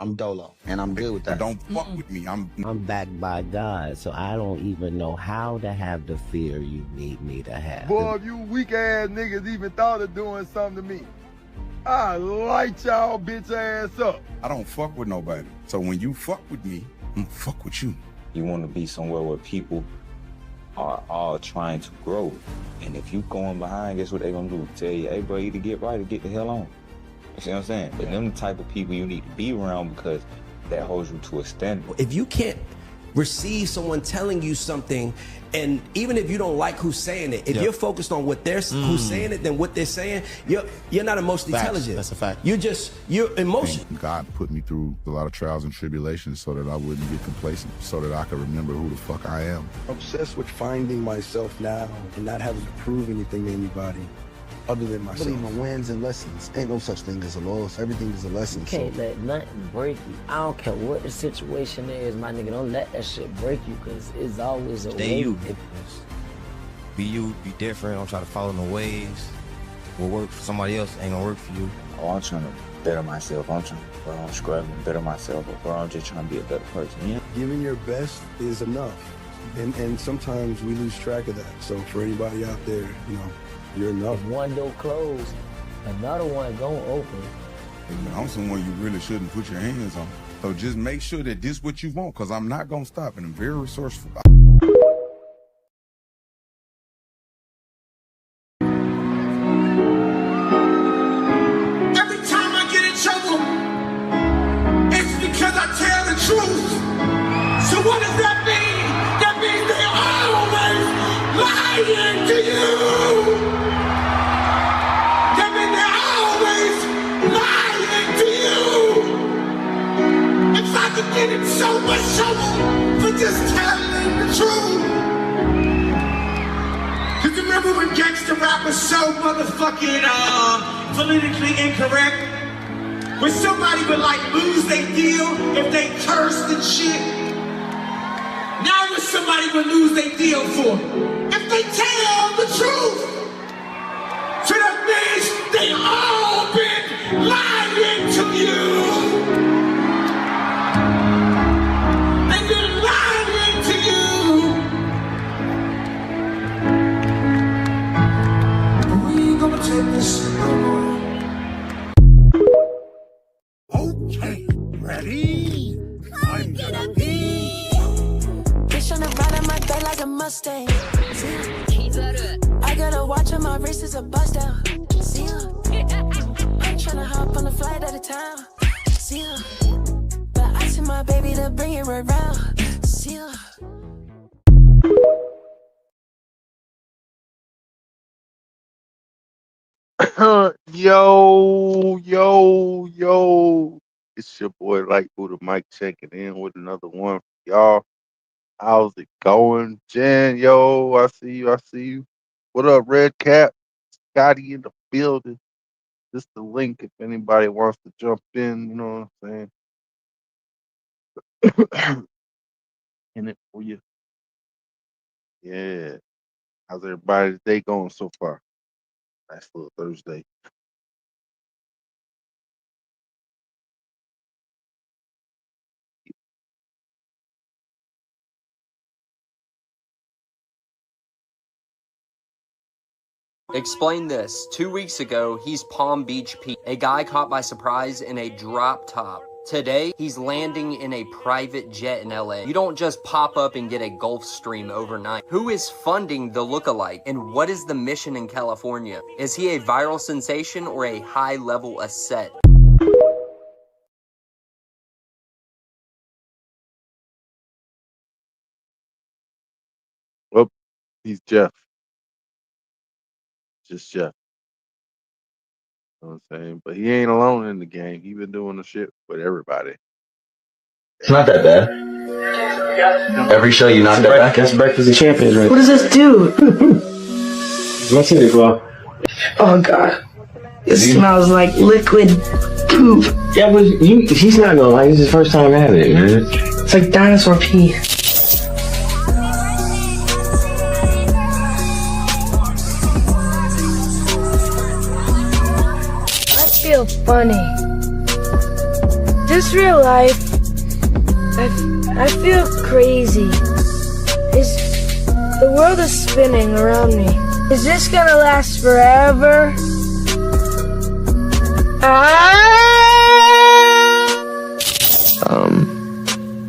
I'm Dolo, and I'm good with that. Don't fuck with me. I'm backed by God, so I don't even know how to have the fear you need me to have. Boy, if you weak ass niggas even thought of doing something to me, I light y'all bitch ass up. I don't fuck with nobody. So when you fuck with me, I'm fuck with you. You want to be somewhere where people are all trying to grow. And if you going behind, guess what they gonna do? Tell you, hey bro, either get right or get the hell on. You see what I'm saying? But them the type of people you need to be around because that holds you to a standard. If you can't receive someone telling you something, and even if you don't like who's saying it, if you're focused on what they're who's saying it, then what they're saying, you're not emotionally intelligent. That's a fact. You're emotional. God put me through a lot of trials and tribulations so that I wouldn't get complacent, so that I could remember who the fuck I am. Obsessed with finding myself now and not having to prove anything to anybody other than myself. I believe in wins and lessons. Ain't no such thing as a loss. Everything is a lesson. You can't let nothing break you. I don't care what the situation is, my nigga. Don't let that shit break you, because it's always a way. You. Be you, be different. Don't try to follow no ways. What work for somebody else ain't gonna work for you. Oh, I'm trying to better myself. I'm trying to scrub and better myself. Or I'm just trying to be a better person. Yeah. Giving your best is enough. And sometimes we lose track of that. So for anybody out there, you know, you're enough. If one door closed, another one gonna open. I'm someone you really shouldn't put your hands on. So just make sure that this what you want, because I'm not gonna stop, and I'm very resourceful. Every time I get in trouble, it's because I tell the truth. So what does that mean? That means they're always lying to you. That means they're always lying to you. If I could get in so much trouble for just telling the truth. Cause remember when gangster rap was so motherfucking politically incorrect? When somebody would like lose their deal if they cursed and shit. Now what somebody would lose their deal for? If they tell the truth. So that means they all been lying to you. They've been lying to you. But we ain't gonna take this no more. Okay, ready? I'm gonna be. Bitch on the ride of my back like a Mustang. I gotta watch on my wrist is a bust down. See ya. I'm tryna hop on a flight out of town. See ya. But I see my baby to bring her around. See ya. Yo. It's your boy Light Buddha Mike checking in with another one for y'all. How's it going? Jen, yo, I see you. What up, Red Cap? Scotty in the building. Just the link if anybody wants to jump in, you know what I'm saying? In it for you. Yeah. How's everybody's day going so far? Nice little Thursday. Explain this. 2 weeks ago, he's Palm Beach Pete, a guy caught by surprise in a drop top. Today, he's landing in a private jet in LA. You don't just pop up and get a Gulfstream overnight. Who is funding the lookalike? And what is the mission in California? Is he a viral sensation or a high-level asset? Well, he's Jeff. Just Jeff. You know what I'm saying? But he ain't alone in the game. He been doing the shit with everybody. It's not that bad. Every show you knock that back. That's Breakfast of Champions, right? What does this do? What's in it, bro? Oh god. It smells like liquid poop. Yeah, but he's not gonna like. It's his first time having it, man. It's like dinosaur pee. I feel funny. Just real life. I feel crazy. The world is spinning around me. Is this gonna last forever?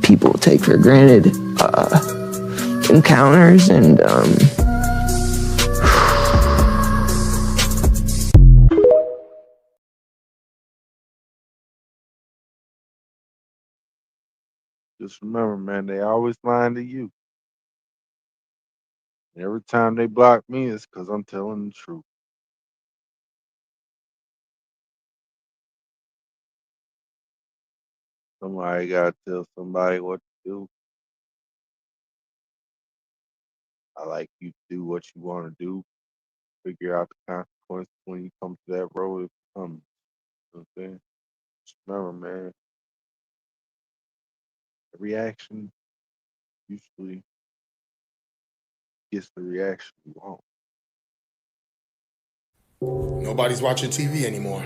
People take for granted encounters and Just remember, man, they always lying to you. Every time they block me, it's because I'm telling the truth. Somebody gotta tell somebody what to do. I like you to do what you want to do. Figure out the consequences when you come to that road if it comes. You know what I'm saying? Just remember, man, every action usually gets the reaction you want. Nobody's watching TV anymore.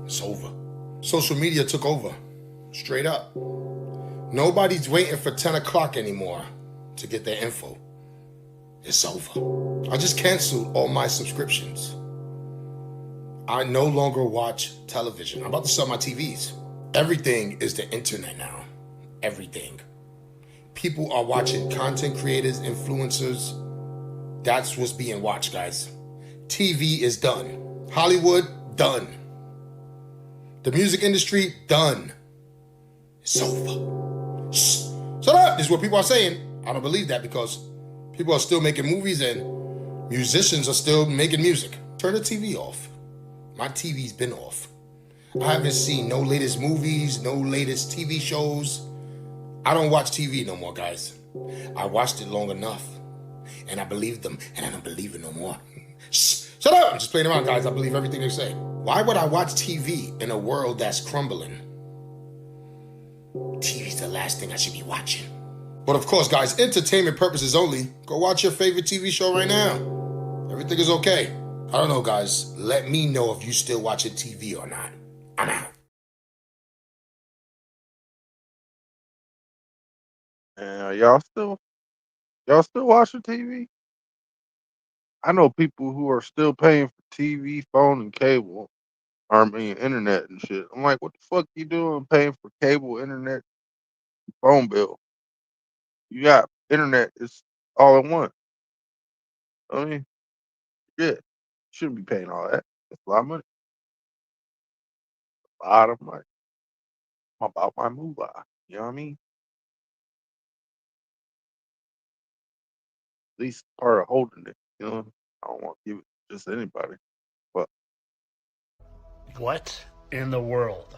It's over. Social media took over. Straight up. Nobody's waiting for 10 o'clock anymore to get their info. It's over. I just canceled all my subscriptions. I no longer watch television. I'm about to sell my TVs. Everything is the internet now. Everything. People are watching content creators, influencers. That's what's being watched, guys. TV is done. Hollywood, done. The music industry, done. It's over. Shh. Shut up! This is what people are saying. I don't believe that because people are still making movies and musicians are still making music. Turn the TV off. My TV's been off. I haven't seen no latest movies, no latest TV shows. I don't watch TV no more, guys. I watched it long enough. And I believed them, and I don't believe it no more. Shh. Shut up! I'm just playing around, guys. I believe everything they say. Why would I watch TV in a world that's crumbling? TV's the last thing I should be watching. But of course, guys, entertainment purposes only. Go watch your favorite TV show right now. Everything is okay. I don't know, guys. Let me know if you still watching TV or not. I'm out. And y'all still watching TV? I know people who are still paying for TV, phone, and cable. I mean, internet and shit. I'm like, what the fuck you doing paying for cable, internet, phone bill? You got internet. It's all in one. I mean, yeah, shouldn't be paying all that. That's a lot of money. A lot of money. I'm about my move on. You know what I mean? At least part of holding it. You know, I don't want to give it to just anybody. But What in the world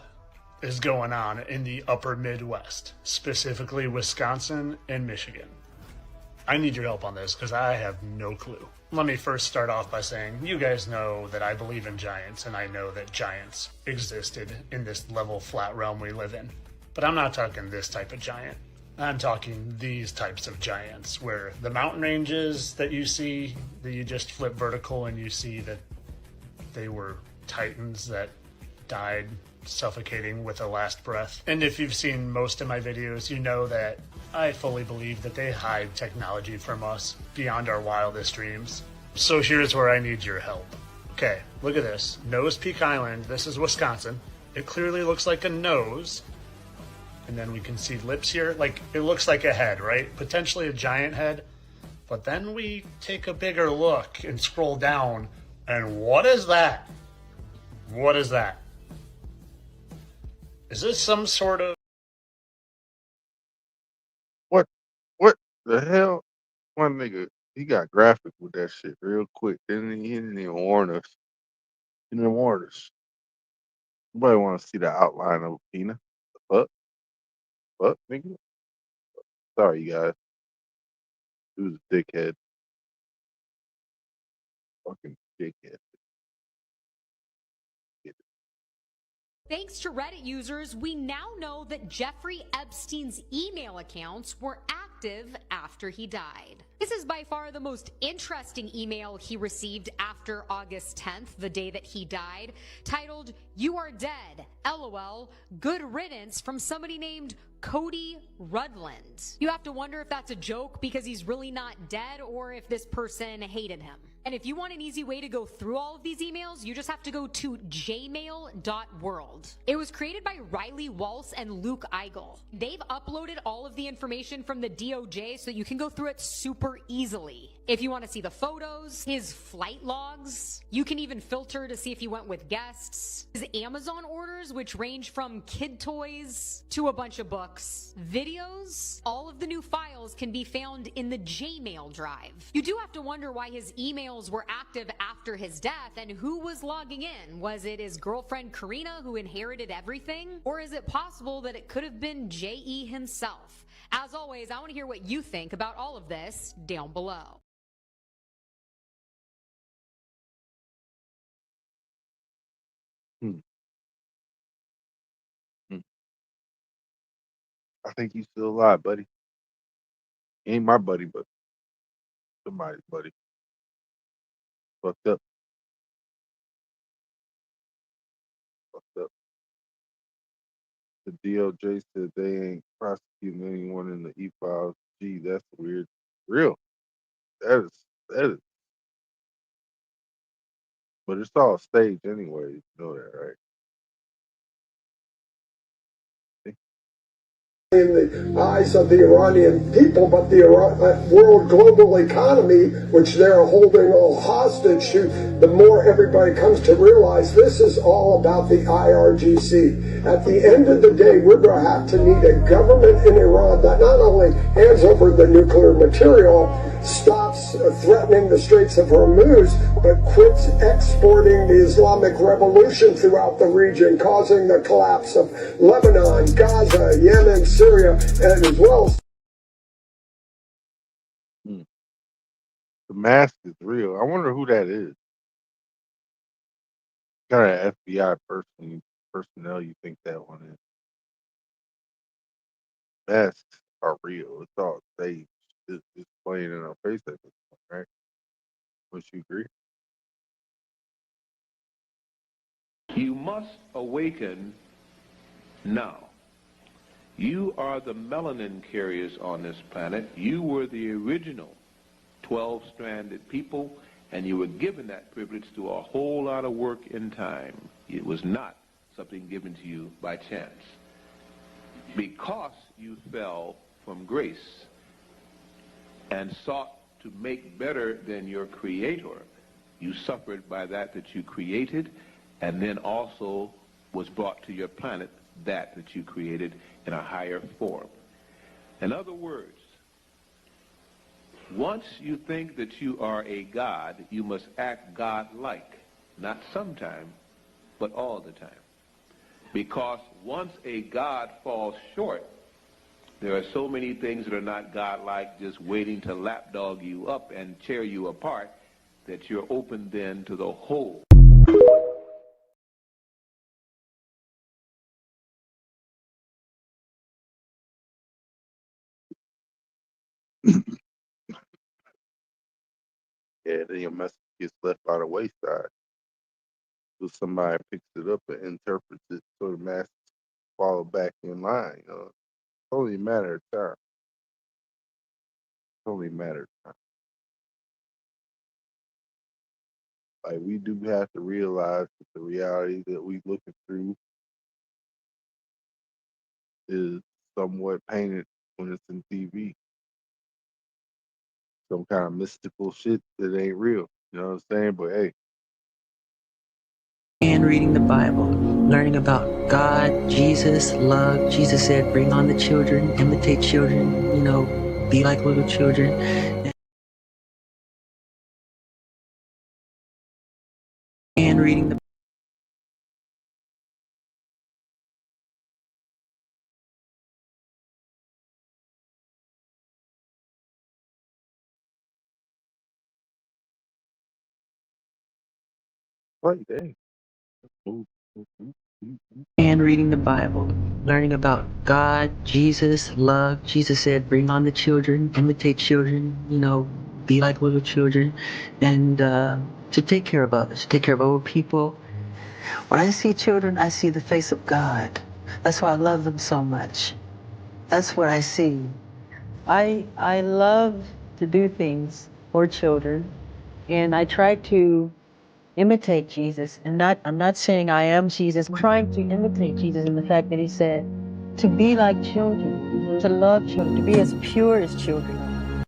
is going on in the upper Midwest, specifically Wisconsin and Michigan? I need your help on this because I have no clue. Let me first start off by saying you guys know that I believe in giants and I know that giants existed in this level flat realm we live in. But I'm not talking this type of giant. I'm talking these types of giants where the mountain ranges that you see, that you just flip vertical and you see that they were titans that died suffocating with their last breath. And if you've seen most of my videos, you know that I fully believe that they hide technology from us beyond our wildest dreams. So here's where I need your help. Okay, look at this. Nose Peak Island. This is Wisconsin. It clearly looks like a nose. And then we can see lips here. Like, it looks like a head, right? Potentially a giant head. But then we take a bigger look and scroll down. And what is that? What is that? Is this some sort of... what the hell? One nigga, he got graphic with that shit real quick. He didn't even warn us. He didn't warn us. Nobody want to see the outline of a penis. The fuck? Fuck, nigga? Sorry, you guys. He was a dickhead. Fucking dickhead. Thanks to Reddit users, we now know that Jeffrey Epstein's email accounts were active after he died. This is by far the most interesting email he received after August 10th, the day that he died, titled, "You are dead, LOL, good riddance," from somebody named Cody Rudland. You have to wonder if that's a joke because he's really not dead or if this person hated him. And if you want an easy way to go through all of these emails, you just have to go to jmail.world. It was created by Riley Walsh and Luke Eigel. They've uploaded all of the information from the DOJ so you can go through it super easily. If you want to see the photos, his flight logs, you can even filter to see if he went with guests, his Amazon orders, which range from kid toys to a bunch of books, videos, all of the new files can be found in the Jmail drive. You do have to wonder why his emails were active after his death and who was logging in. Was it his girlfriend Karina who inherited everything? Or is it possible that it could have been J.E. himself? As always, I want to hear what you think about all of this down below. Hmm. Hmm. I think he's still alive, buddy. He ain't my buddy, but somebody's buddy. Fucked up. Fucked up. The DOJ said they ain't prosecuting anyone in the E-files. Gee, that's weird. Real. That is. But it's all staged anyway. You know that, right? In the eyes of the Iranian people, but the world global economy, which they're holding all hostage to, the more everybody comes to realize this is all about the IRGC. At the end of the day, we're going to have to need a government in Iran that not only hands over the nuclear material, stops threatening the Straits of Hormuz, but quits exporting the Islamic Revolution throughout the region, causing the collapse of Lebanon, Gaza, Yemen, Syria, and as well as The mask is real. I wonder who that is. What kind of FBI personnel you think that one is? Masks are real. It's all staged. It's playing in our face at this point, right? Would you agree? You must awaken now. You are the melanin carriers on this planet. You were the original 12-stranded people, and you were given that privilege through a whole lot of work in time. It was not something given to you by chance. Because you fell from grace and sought to make better than your Creator, you suffered by that you created, and then also was brought to your planet that you created in a higher form. In other words, once you think that you are a God, you must act God-like, not sometime, but all the time. Because once a God falls short, there are so many things that are not God-like, just waiting to lapdog you up and tear you apart, that you're open then to the whole. Yeah, then your message gets left by the wayside. So somebody picks it up and interprets it so the masses fall back in line. It's only a matter of time. It's only a matter of time. Like, we do have to realize that the reality that we looking through is somewhat painted when it's in TV. Some kind of mystical shit that ain't real. You know what I'm saying? But hey, And reading the Bible, learning about God, Jesus, love. Jesus said, bring on the children, imitate children, be like little children. And reading the like, dang. Move, move, move. And reading the Bible, learning about God, Jesus, love. Jesus said, bring on the children, imitate children, be like little children, and to take care of others, take care of old people. When I see children, I see the face of God. That's why I love them so much. That's what I see. I love to do things for children, and I try to imitate Jesus. And I'm not saying I am Jesus. I'm trying to imitate Jesus in the fact that he said to be like children, to love children, to be as pure as children are.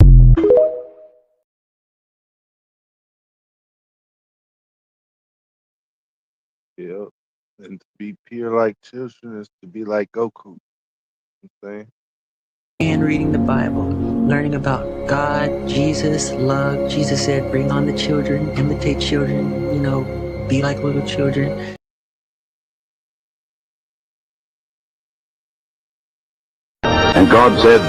Yeah. And to be pure like children is to be like Goku. You know what I'm saying? And reading the Bible, learning about God, Jesus, love. Jesus said, bring on the children, imitate children, be like little children. And God said,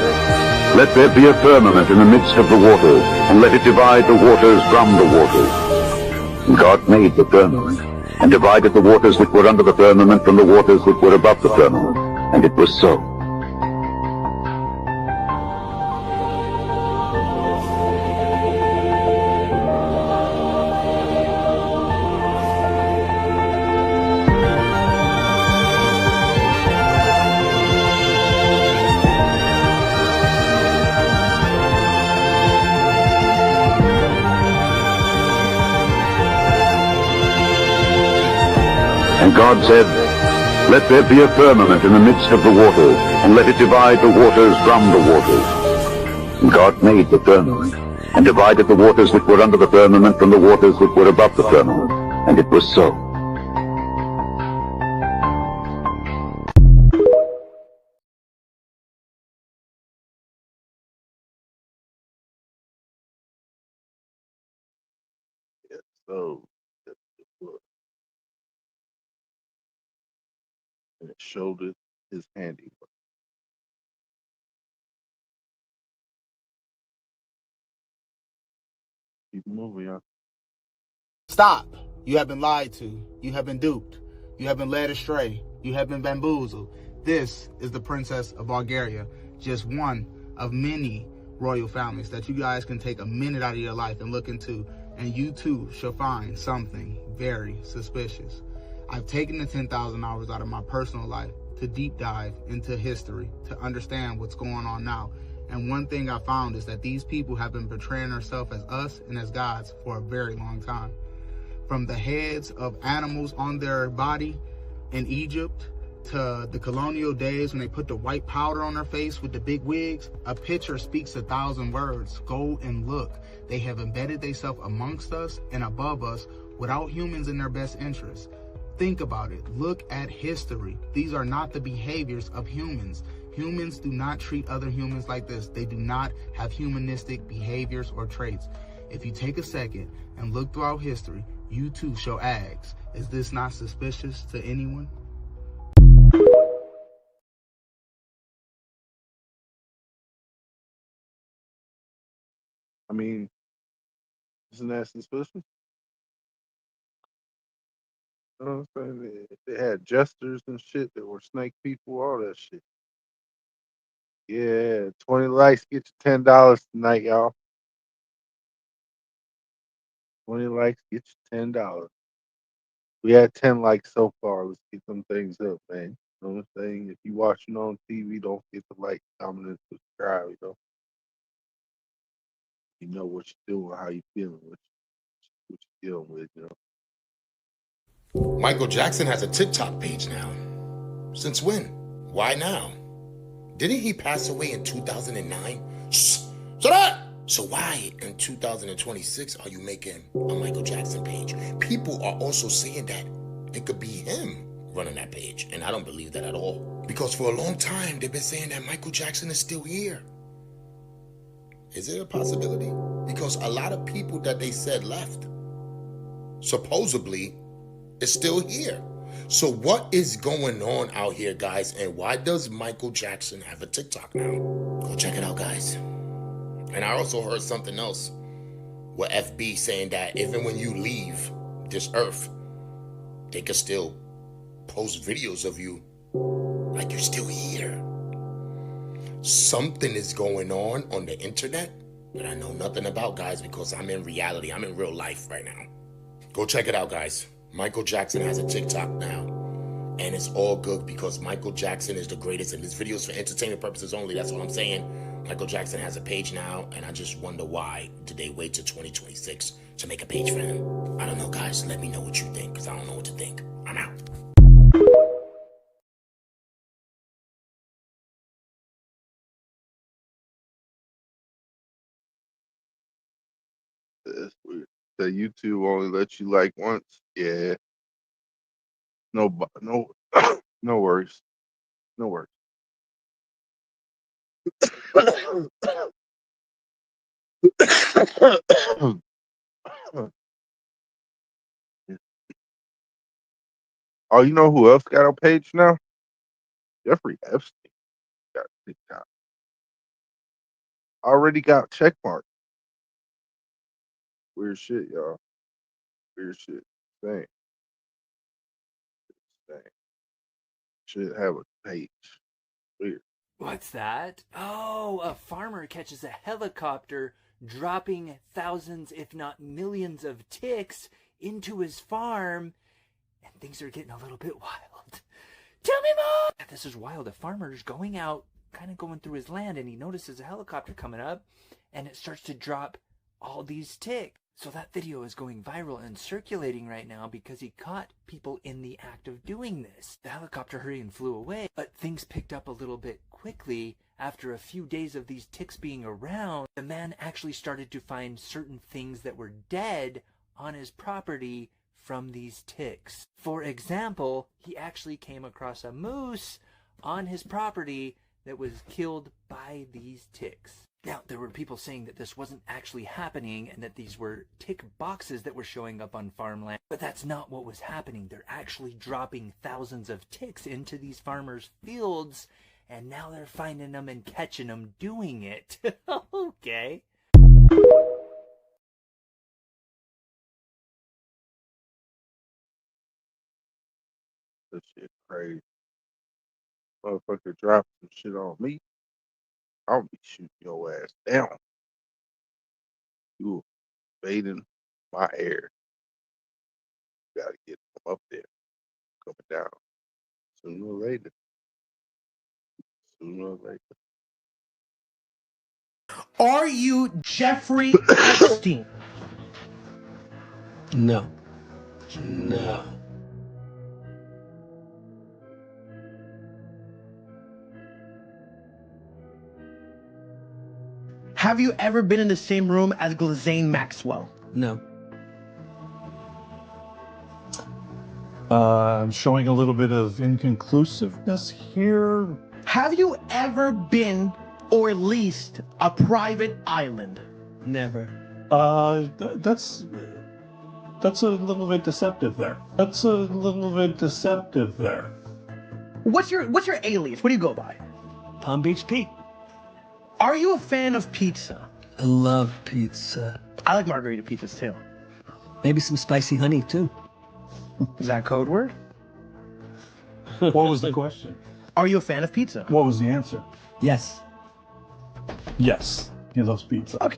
let there be a firmament in the midst of the waters, and let it divide the waters from the waters. And God made the firmament, and divided the waters which were under the firmament from the waters which were above the firmament. And it was so. And God said, let there be a firmament in the midst of the waters, and let it divide the waters from the waters. And God made the firmament, and divided the waters which were under the firmament from the waters which were above the firmament. And it was so. Yeah. So that's the book. And it showed us his handiwork. Keep moving, y'all. Stop. You have been lied to. You have been duped. You have been led astray. You have been bamboozled. This is the Princess of Bulgaria, just one of many royal families that you guys can take a minute out of your life and look into, and you too shall find something very suspicious. I've taken the 10,000 hours out of my personal life to deep dive into history, to understand what's going on now. And one thing I found is that these people have been portraying themselves as us and as gods for a very long time. From the heads of animals on their body in Egypt to the colonial days when they put the white powder on their face with the big wigs, a picture speaks 1,000 words. Go and look. They have embedded themselves amongst us and above us without humans in their best interest. Think about it. Look at history. These are not the behaviors of humans. Humans do not treat other humans like this. They do not have humanistic behaviors or traits. If you take a second and look throughout history, you too shall ask, is this not suspicious to anyone? I mean, isn't that suspicious? You know what I'm saying? They had jesters and shit that were snake people, all that shit. Yeah, 20 likes get you $10 tonight, y'all. 20 likes get you $10. We had 10 likes so far. Let's keep them things up, man. You know what I'm saying? If you watching on TV, don't forget to like, comment, and subscribe. You know what you're doing, how you feeling, what you're dealing with. Michael Jackson has a TikTok page now. Since when? Why now? Didn't he pass away in 2009? Shut up! So why in 2026 are you making a Michael Jackson page? People are also saying that it could be him running that page, and I don't believe that at all. Because for a long time, they've been saying that Michael Jackson is still here. Is it a possibility? Because a lot of people that they said left, supposedly, is still here. So what is going on out here, guys? And why does Michael Jackson have a TikTok now? Go check it out, guys. And I also heard something else with FB saying that even when you leave this earth, they could still post videos of you like you're still here. Something is going on the internet that I know nothing about, guys, because I'm in reality. I'm in real life right now. Go check it out, guys. Michael Jackson has a TikTok now. And it's all good because Michael Jackson is the greatest, and this video is for entertainment purposes only. That's what I'm saying. Michael Jackson has a page now, and I just wonder why did they wait till 2026 to make a page for him? I don't know, guys. Let me know what you think, because I don't know what to think. I'm out. That's weird. The YouTube only lets you like once. Yeah. No, no, no worries. No worries. Oh, you know who else got a page now? Jeffrey Epstein got TikTok. Already got check mark. Weird shit, y'all. Weird shit. Same. Should have a page. Weird. What's that? Oh, a farmer catches a helicopter dropping thousands, if not millions of ticks into his farm, and things are getting a little bit wild. Tell me more! This is wild. A farmer's going out, kind of going through his land, and he notices a helicopter coming up, and it starts to drop all these ticks. So that video is going viral and circulating right now because he caught people in the act of doing this. The helicopter hurried and flew away, but things picked up a little bit quickly. After a few days of these ticks being around, the man actually started to find certain things that were dead on his property from these ticks. For example, he actually came across a moose on his property that was killed by these ticks. Now, there were people saying that this wasn't actually happening and that these were tick boxes that were showing up on farmland. But that's not what was happening. They're actually dropping thousands of ticks into these farmers' fields, and now they're finding them and catching them doing it. Okay. That shit crazy. Motherfucker drop some shit on me. I'll be shooting your ass down. You invading my air. You gotta get them up there. Coming down. Sooner or later. Sooner or later. Are you Jeffrey Epstein? No. No. Have you ever been in the same room as Ghislaine Maxwell? No. I'm showing a little bit of inconclusiveness here. Have you ever been or leased a private island? Never. That's a little bit deceptive there. That's a little bit deceptive there. What's your alias? What do you go by? Palm Beach Pete. Are you a fan of pizza? I love pizza. I like margarita pizzas too. Maybe some spicy honey too. Is that a code word? What was the question? Are you a fan of pizza? What was the answer? Yes. Yes. He loves pizza. Okay.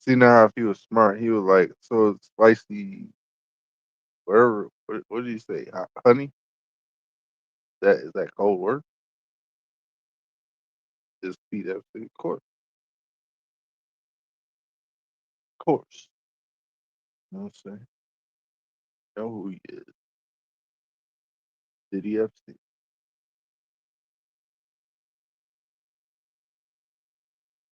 See now, if he was smart, he was like, so it's spicy, whatever. What did he say? Honey? Is that cold word? Just Pete Epstein, of course. Of course. You know what I'm saying? Know who he is. Diddy Epstein.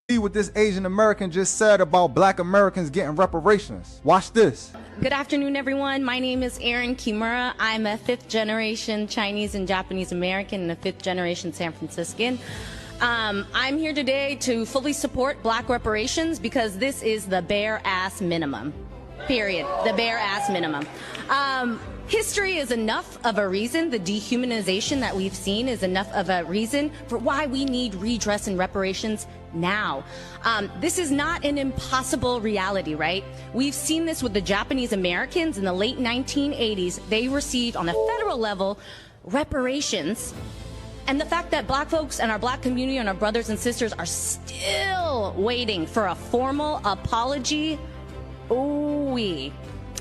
See what this Asian American just said about black Americans getting reparations. Watch this. Good afternoon, everyone. My name is Erin Kimura. I'm a fifth-generation Chinese and Japanese American and a fifth-generation San Franciscan. I'm here today to fully support black reparations because this is the bare-ass minimum. Period. The bare ass minimum. History is enough of a reason. The dehumanization that we've seen is enough of a reason for why we need redress and reparations now. This is not an impossible reality, right? We've seen this with the Japanese Americans in the late 1980s. They received on a federal level reparations. And the fact that black folks and our black community and our brothers and sisters are still waiting for a formal apology, ooh-wee.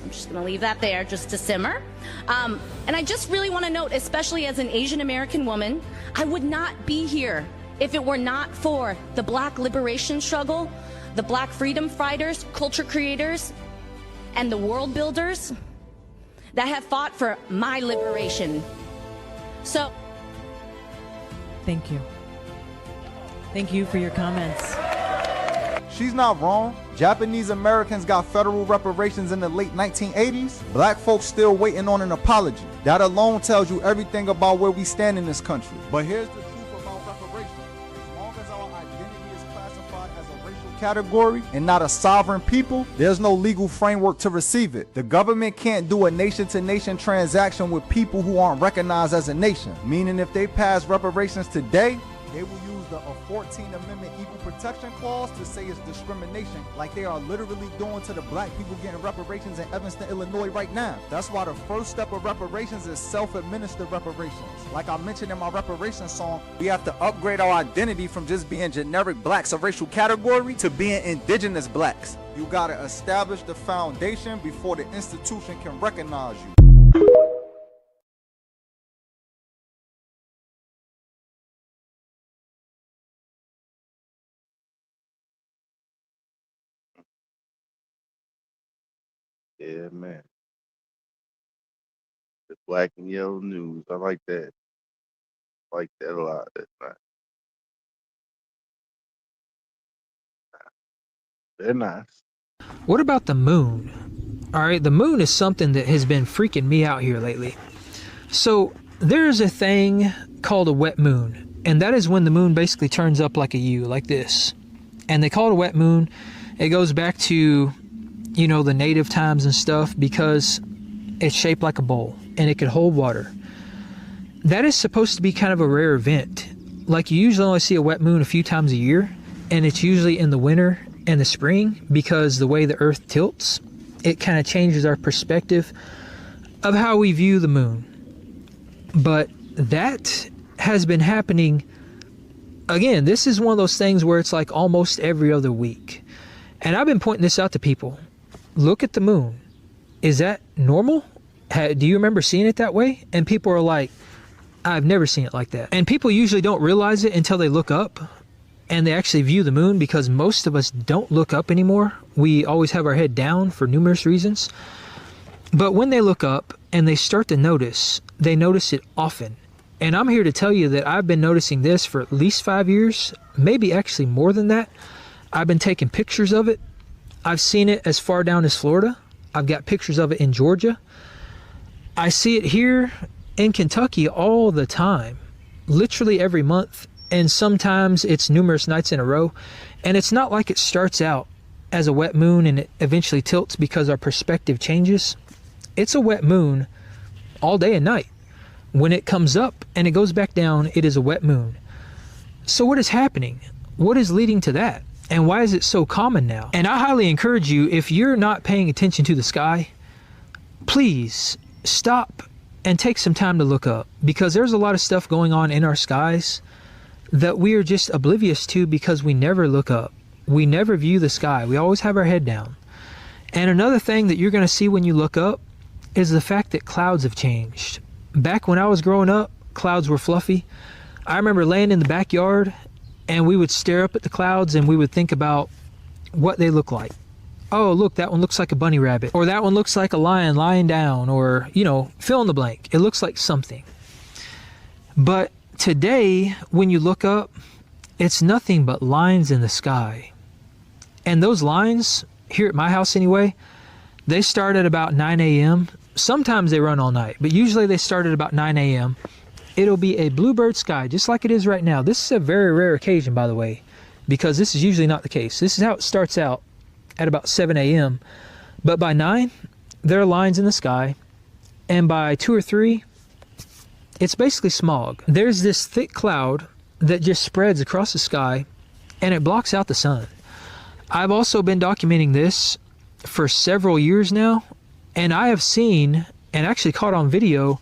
I'm just going to leave that there just to simmer. And I just really want to note, especially as an Asian American woman, I would not be here if it were not for the black liberation struggle, the black freedom fighters, culture creators, and the world builders that have fought for my liberation. So, thank you. Thank you for your comments. She's not wrong. Japanese Americans got federal reparations in the late 1980s. Black folks still waiting on an apology. That alone tells you everything about where we stand in this country. But here's the truth about reparations. As long as our identity is classified as a racial category and not a sovereign people, there's no legal framework to receive it. The government can't do a nation-to-nation transaction with people who aren't recognized as a nation. Meaning if they pass reparations today, they will use the 14th Amendment Equal Protection Clause to say it's discrimination, like they are literally doing to the black people getting reparations in Evanston, Illinois right now. That's why the first step of reparations is self-administered reparations. Like I mentioned in my reparations song, we have to upgrade our identity from just being generic blacks, a racial category, to being indigenous blacks. You gotta establish the foundation before the institution can recognize you. Yeah, man. The black and yellow news. I like that. I like that a lot. That's nice. They're nice. What about the moon? All right, the moon is something that has been freaking me out here lately. So there's a thing called a wet moon, and that is when the moon basically turns up like a U, like this. And they call it a wet moon. It goes back to, you know, the native times and stuff, because it's shaped like a bowl and it could hold water. That is supposed to be kind of a rare event. Like, you usually only see a wet moon a few times a year, and it's usually in the winter and the spring, because the way the earth tilts, it kind of changes our perspective of how we view the moon. But that has been happening again. This is one of those things where it's like almost every other week. And I've been pointing this out to people. Look at the moon. Is that normal? Do you remember seeing it that way? And people are like, I've never seen it like that. And people usually don't realize it until they look up and they actually view the moon, because most of us don't look up anymore. We always have our head down for numerous reasons. But when they look up and they start to notice, they notice it often. And I'm here to tell you that I've been noticing this for at least 5 years, maybe actually more than that. I've been taking pictures of it. I've seen it as far down as Florida. I've got pictures of it in Georgia. I see it here in Kentucky all the time, literally every month. And sometimes it's numerous nights in a row. And it's not like it starts out as a wet moon and it eventually tilts because our perspective changes. It's a wet moon all day and night. When it comes up and it goes back down, it is a wet moon. So what is happening? What is leading to that? And why is it so common now? And I highly encourage you, if you're not paying attention to the sky, please stop and take some time to look up, because there's a lot of stuff going on in our skies that we are just oblivious to because we never look up. We never view the sky. We always have our head down. And another thing that you're going to see when you look up is the fact that clouds have changed. Back when I was growing up, clouds were fluffy. I remember laying in the backyard and we would stare up at the clouds and we would think about what they look like. Oh, look, that one looks like a bunny rabbit. Or that one looks like a lion lying down. Or, you know, fill in the blank. It looks like something. But today, when you look up, it's nothing but lines in the sky. And those lines, here at my house anyway, they start at about 9 a.m. Sometimes they run all night, but usually they start at about 9 a.m. It'll be a bluebird sky, just like it is right now. This is a very rare occasion, by the way, because this is usually not the case. This is how it starts out at about 7 a.m. But by 9, there are lines in the sky, and by 2 or 3, it's basically smog. There's this thick cloud that just spreads across the sky, and it blocks out the sun. I've also been documenting this for several years now, and I have seen and actually caught on video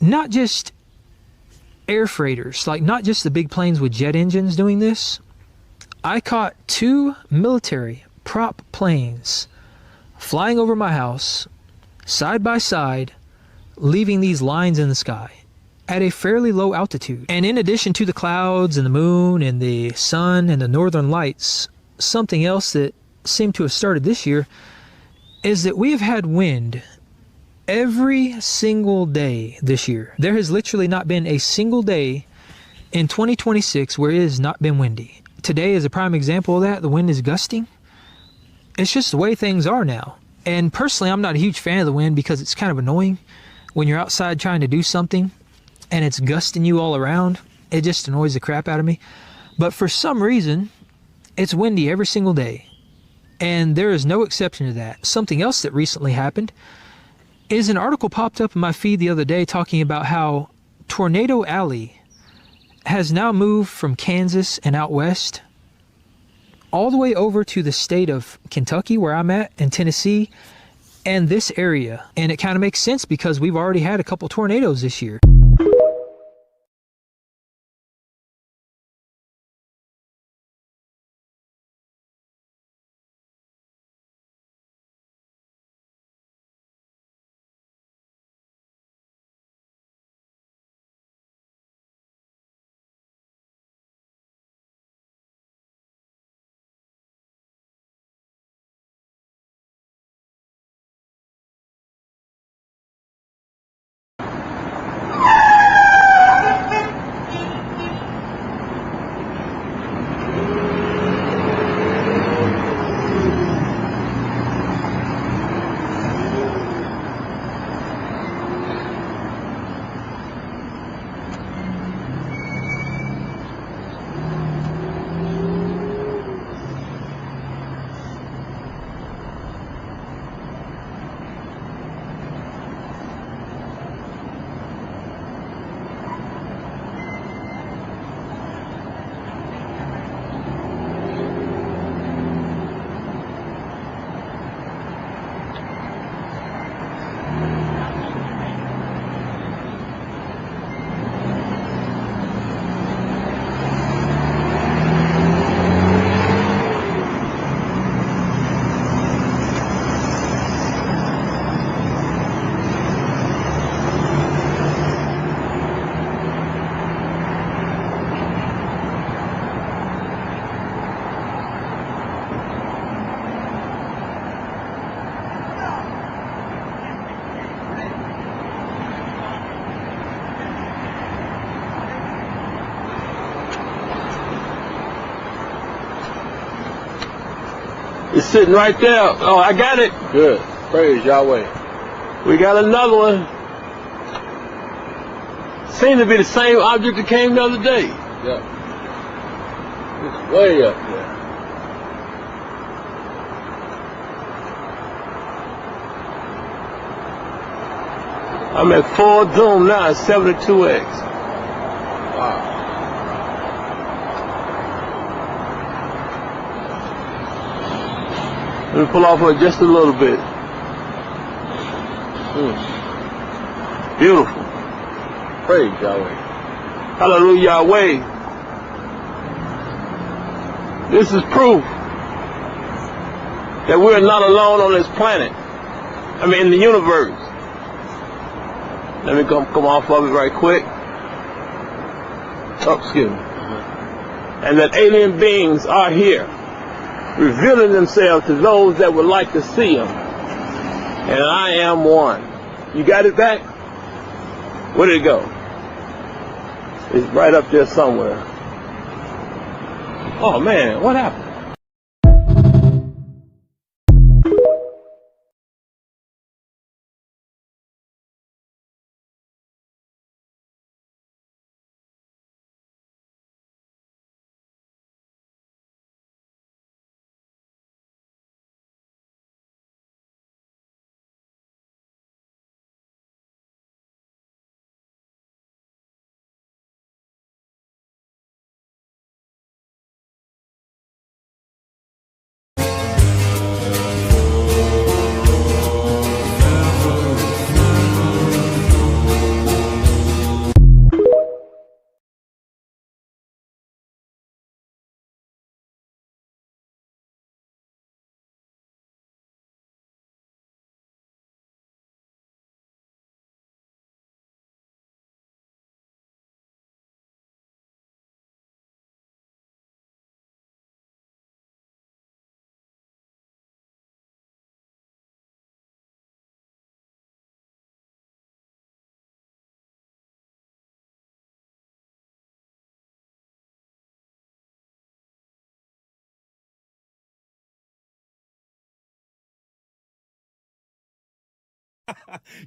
not just air freighters, like not just the big planes with jet engines doing this. I caught 2 military prop planes flying over my house side by side, leaving these lines in the sky at a fairly low altitude. And in addition to the clouds and the moon and the sun and the northern lights, something else that seemed to have started this year is that we have had wind every single day this year. There has literally not been a single day in 2026 where it has not been windy. Today is a prime example of that. The wind is gusting. It's just the way things are now. And personally, I'm not a huge fan of the wind because it's kind of annoying when you're outside trying to do something and it's gusting you all around. It just annoys the crap out of me. But for some reason, it's windy every single day. And there is no exception to that. Something else that recently happened is an article popped up in my feed the other day talking about how Tornado Alley has now moved from Kansas and out west all the way over to the state of Kentucky, where I'm at, and Tennessee, and this area. And it kind of makes sense because we've already had a couple tornadoes this year. It's sitting right there. Oh, I got it. Good. Praise Yahweh. We got another one. Seems to be the same object that came the other day. Yeah. It's way up there. I'm at full zoom now, 72x. Wow. Let me pull off her just a little bit. Beautiful. Praise Yahweh. Hallelujah, Yahweh. This is proof that we're not alone on this planet. I mean, in the universe. Let me come off of it right quick. Oh, excuse me. And that alien beings are here, revealing themselves to those that would like to see them. And I am one. You got it back? Where did it go? It's right up there somewhere. Oh man, what happened?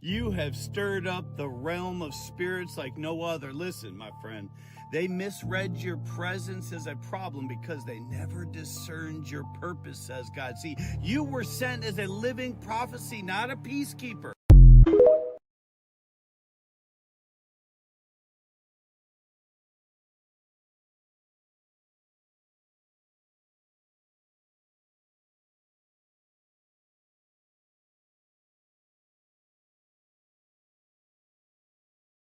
You have stirred up the realm of spirits like no other. Listen, my friend, they misread your presence as a problem because they never discerned your purpose, says God. See, you were sent as a living prophecy, not a peacekeeper.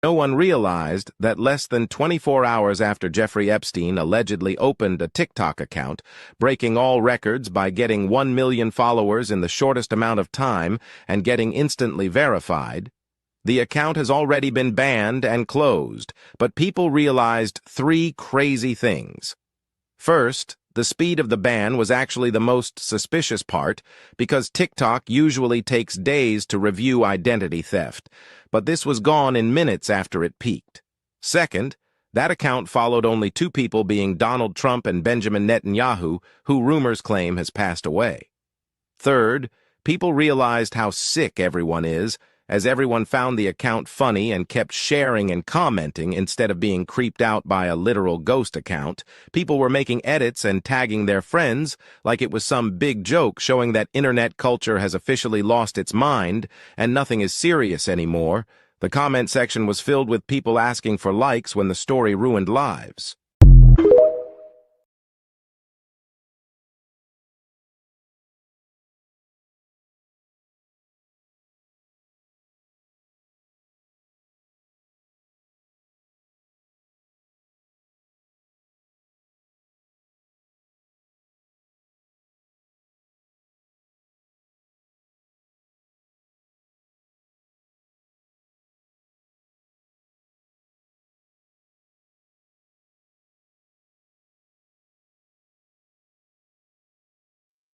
No one realized that less than 24 hours after Jeffrey Epstein allegedly opened a TikTok account, breaking all records by getting 1 million followers in the shortest amount of time and getting instantly verified, the account has already been banned and closed, but people realized 3 crazy things. First, the speed of the ban was actually the most suspicious part because TikTok usually takes days to review identity theft, but this was gone in minutes after it peaked. Second, that account followed only 2 people, being Donald Trump and Benjamin Netanyahu, who rumors claim has passed away. Third, people realized how sick everyone is, as everyone found the account funny and kept sharing and commenting instead of being creeped out by a literal ghost account. People were making edits and tagging their friends like it was some big joke, showing that internet culture has officially lost its mind and nothing is serious anymore. The comment section was filled with people asking for likes when the story ruined lives.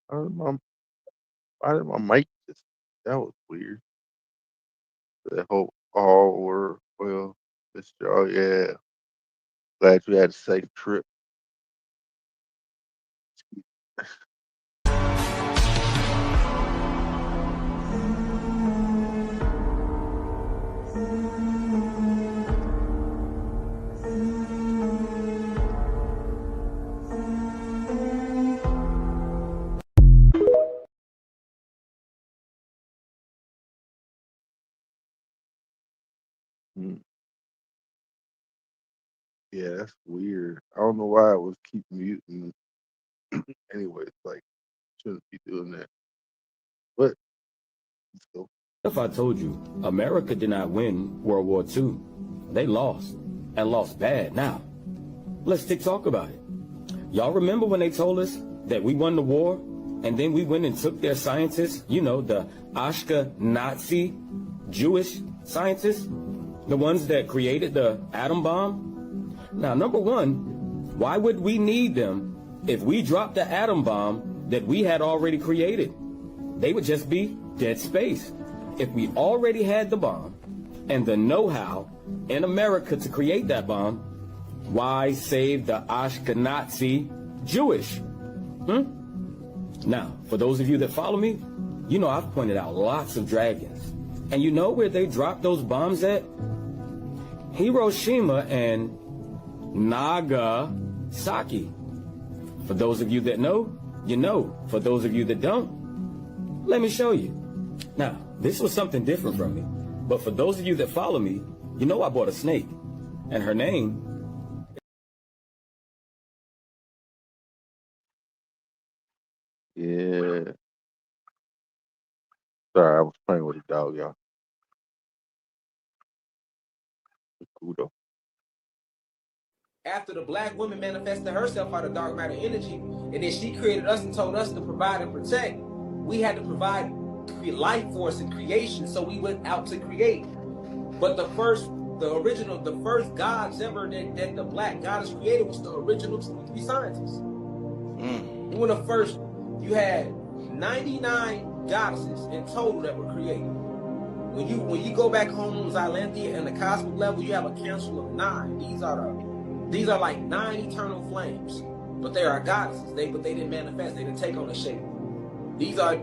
Why did my mic just, that was weird. That whole all were, well, Mr. Oh yeah. Glad you had a safe trip. Mm. Yeah, that's weird. I don't know why it was keep muting. Anyway, it's like, shouldn't be doing that. But let's go. If I told you America did not win World War II, they lost, and lost bad. Now, let's talk about it. Y'all remember when they told us that we won the war, and then we went and took their scientists, you know, the Ashkenazi Jewish scientists, the ones that created the atom bomb? Now, number one, why would we need them if we dropped the atom bomb that we had already created? They would just be dead space. If we already had the bomb and the know-how in America to create that bomb, why save the Ashkenazi Jewish? Now, for those of you that follow me, you know I've pointed out lots of dragons. And you know where they dropped those bombs at? Hiroshima and Nagasaki. For those of you that know, you know. For those of you that don't, let me show you. Now, this was something different from me. But for those of you that follow me, you know I bought a snake. And her name... Yeah. Sorry, I was playing with a dog, y'all. It's cool though. After the black woman manifested herself out of dark matter energy, and then she created us and told us to provide and protect, we had to provide life force and creation, so we went out to create. But the first gods ever that the black goddess created was the original 23 scientists. When the first, you had 99 goddesses in total that were created. When you go back home on Xylanthia and the cosmic level, you have a council of 9. These are like 9 eternal flames, but they are goddesses. But they didn't manifest. They didn't take on a shape. These are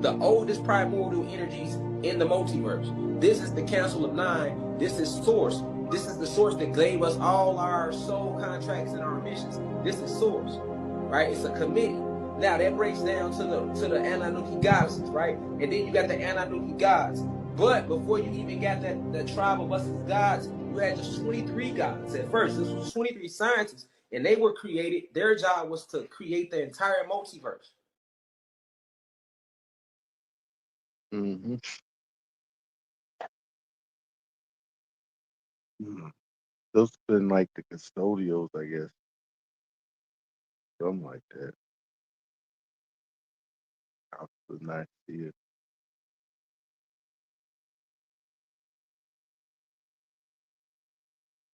the oldest primordial energies in the multiverse. This is the Council of Nine. This is Source. This is the source that gave us all our soul contracts and our missions. This is Source, right? It's a committee. Now that breaks down to the Anunnaki goddesses, right? And then you got the Anunnaki gods. But before you even got the tribe of us as gods, you had just 23 gods at first. This was 23 scientists, and they were created. Their job was to create the entire multiverse. Mm-hmm. Those have been like the custodials, I guess. Something like that. I would not see it.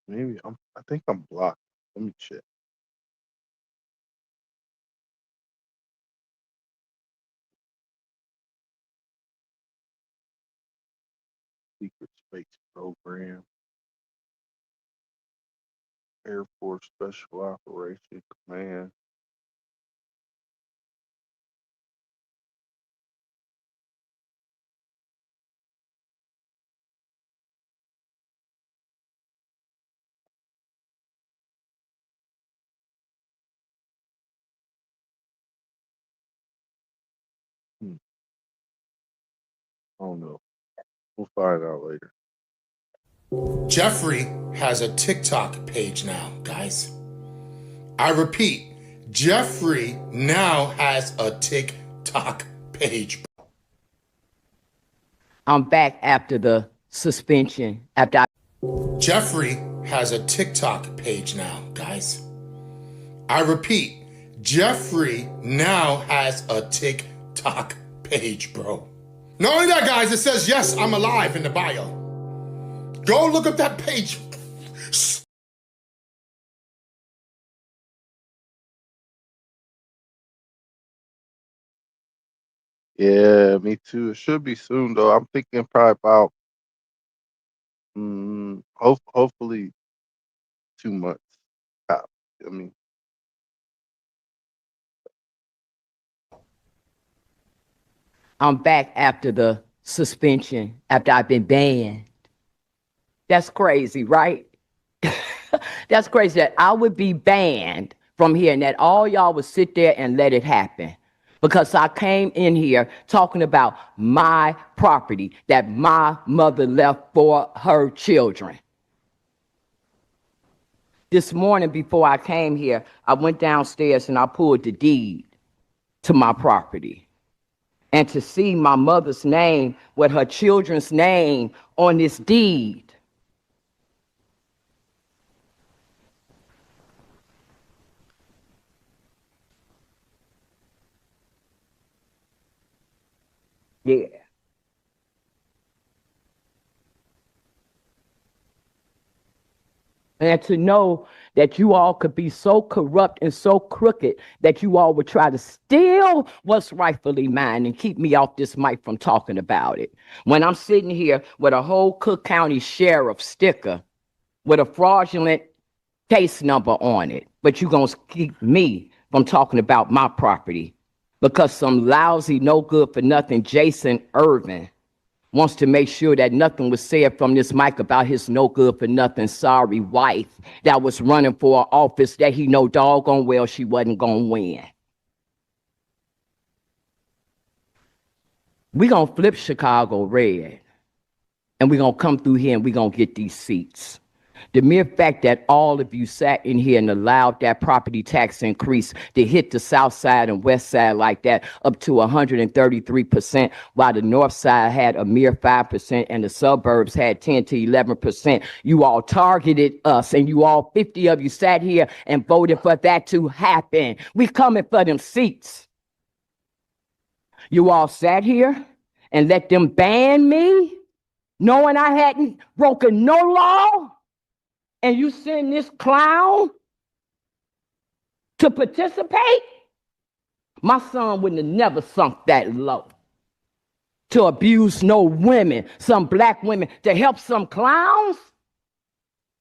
Maybe I think I'm blocked. Let me check. Secret Space Program, Air Force Special Operations Command. I don't know. We'll find out later. Jeffrey has a TikTok page now, guys. I repeat, Jeffrey now has a TikTok page. I'm back after the suspension. Jeffrey has a TikTok page now, guys. I repeat, Jeffrey now has a TikTok page, bro. Not only that, guys, it says, yes, I'm alive in the bio. Go look up that page. Yeah, me too. It should be soon though. I'm thinking probably about hopefully 2 months. I mean, I'm back after the suspension, after I've been banned. That's crazy, right? That's crazy that I would be banned from here and that all y'all would sit there and let it happen. Because I came in here talking about my property that my mother left for her children. This morning before I came here, I went downstairs and I pulled the deed to my property. And to see my mother's name with her children's name on this deed. Yeah. And to know that you all could be so corrupt and so crooked that you all would try to steal what's rightfully mine and keep me off this mic from talking about it. When I'm sitting here with a whole Cook County sheriff sticker with a fraudulent case number on it, but you're going to keep me from talking about my property because some lousy, no good for nothing Jason Irvin wants to make sure that nothing was said from this mic about his no good for nothing sorry wife that was running for an office that he know doggone well she wasn't going to win. We going to flip Chicago red and we going to come through here and we going to get these seats. The mere fact that all of you sat in here and allowed that property tax increase to hit the south side and west side like that up to 133%, while the north side had a mere 5% and the suburbs had 10 to 11%. You all targeted us and you all 50 of you sat here and voted for that to happen. We coming for them seats. You all sat here and let them ban me, knowing I hadn't broken no law. And you send this clown to participate? My son wouldn't have never sunk that low to abuse no women, some black women, to help some clowns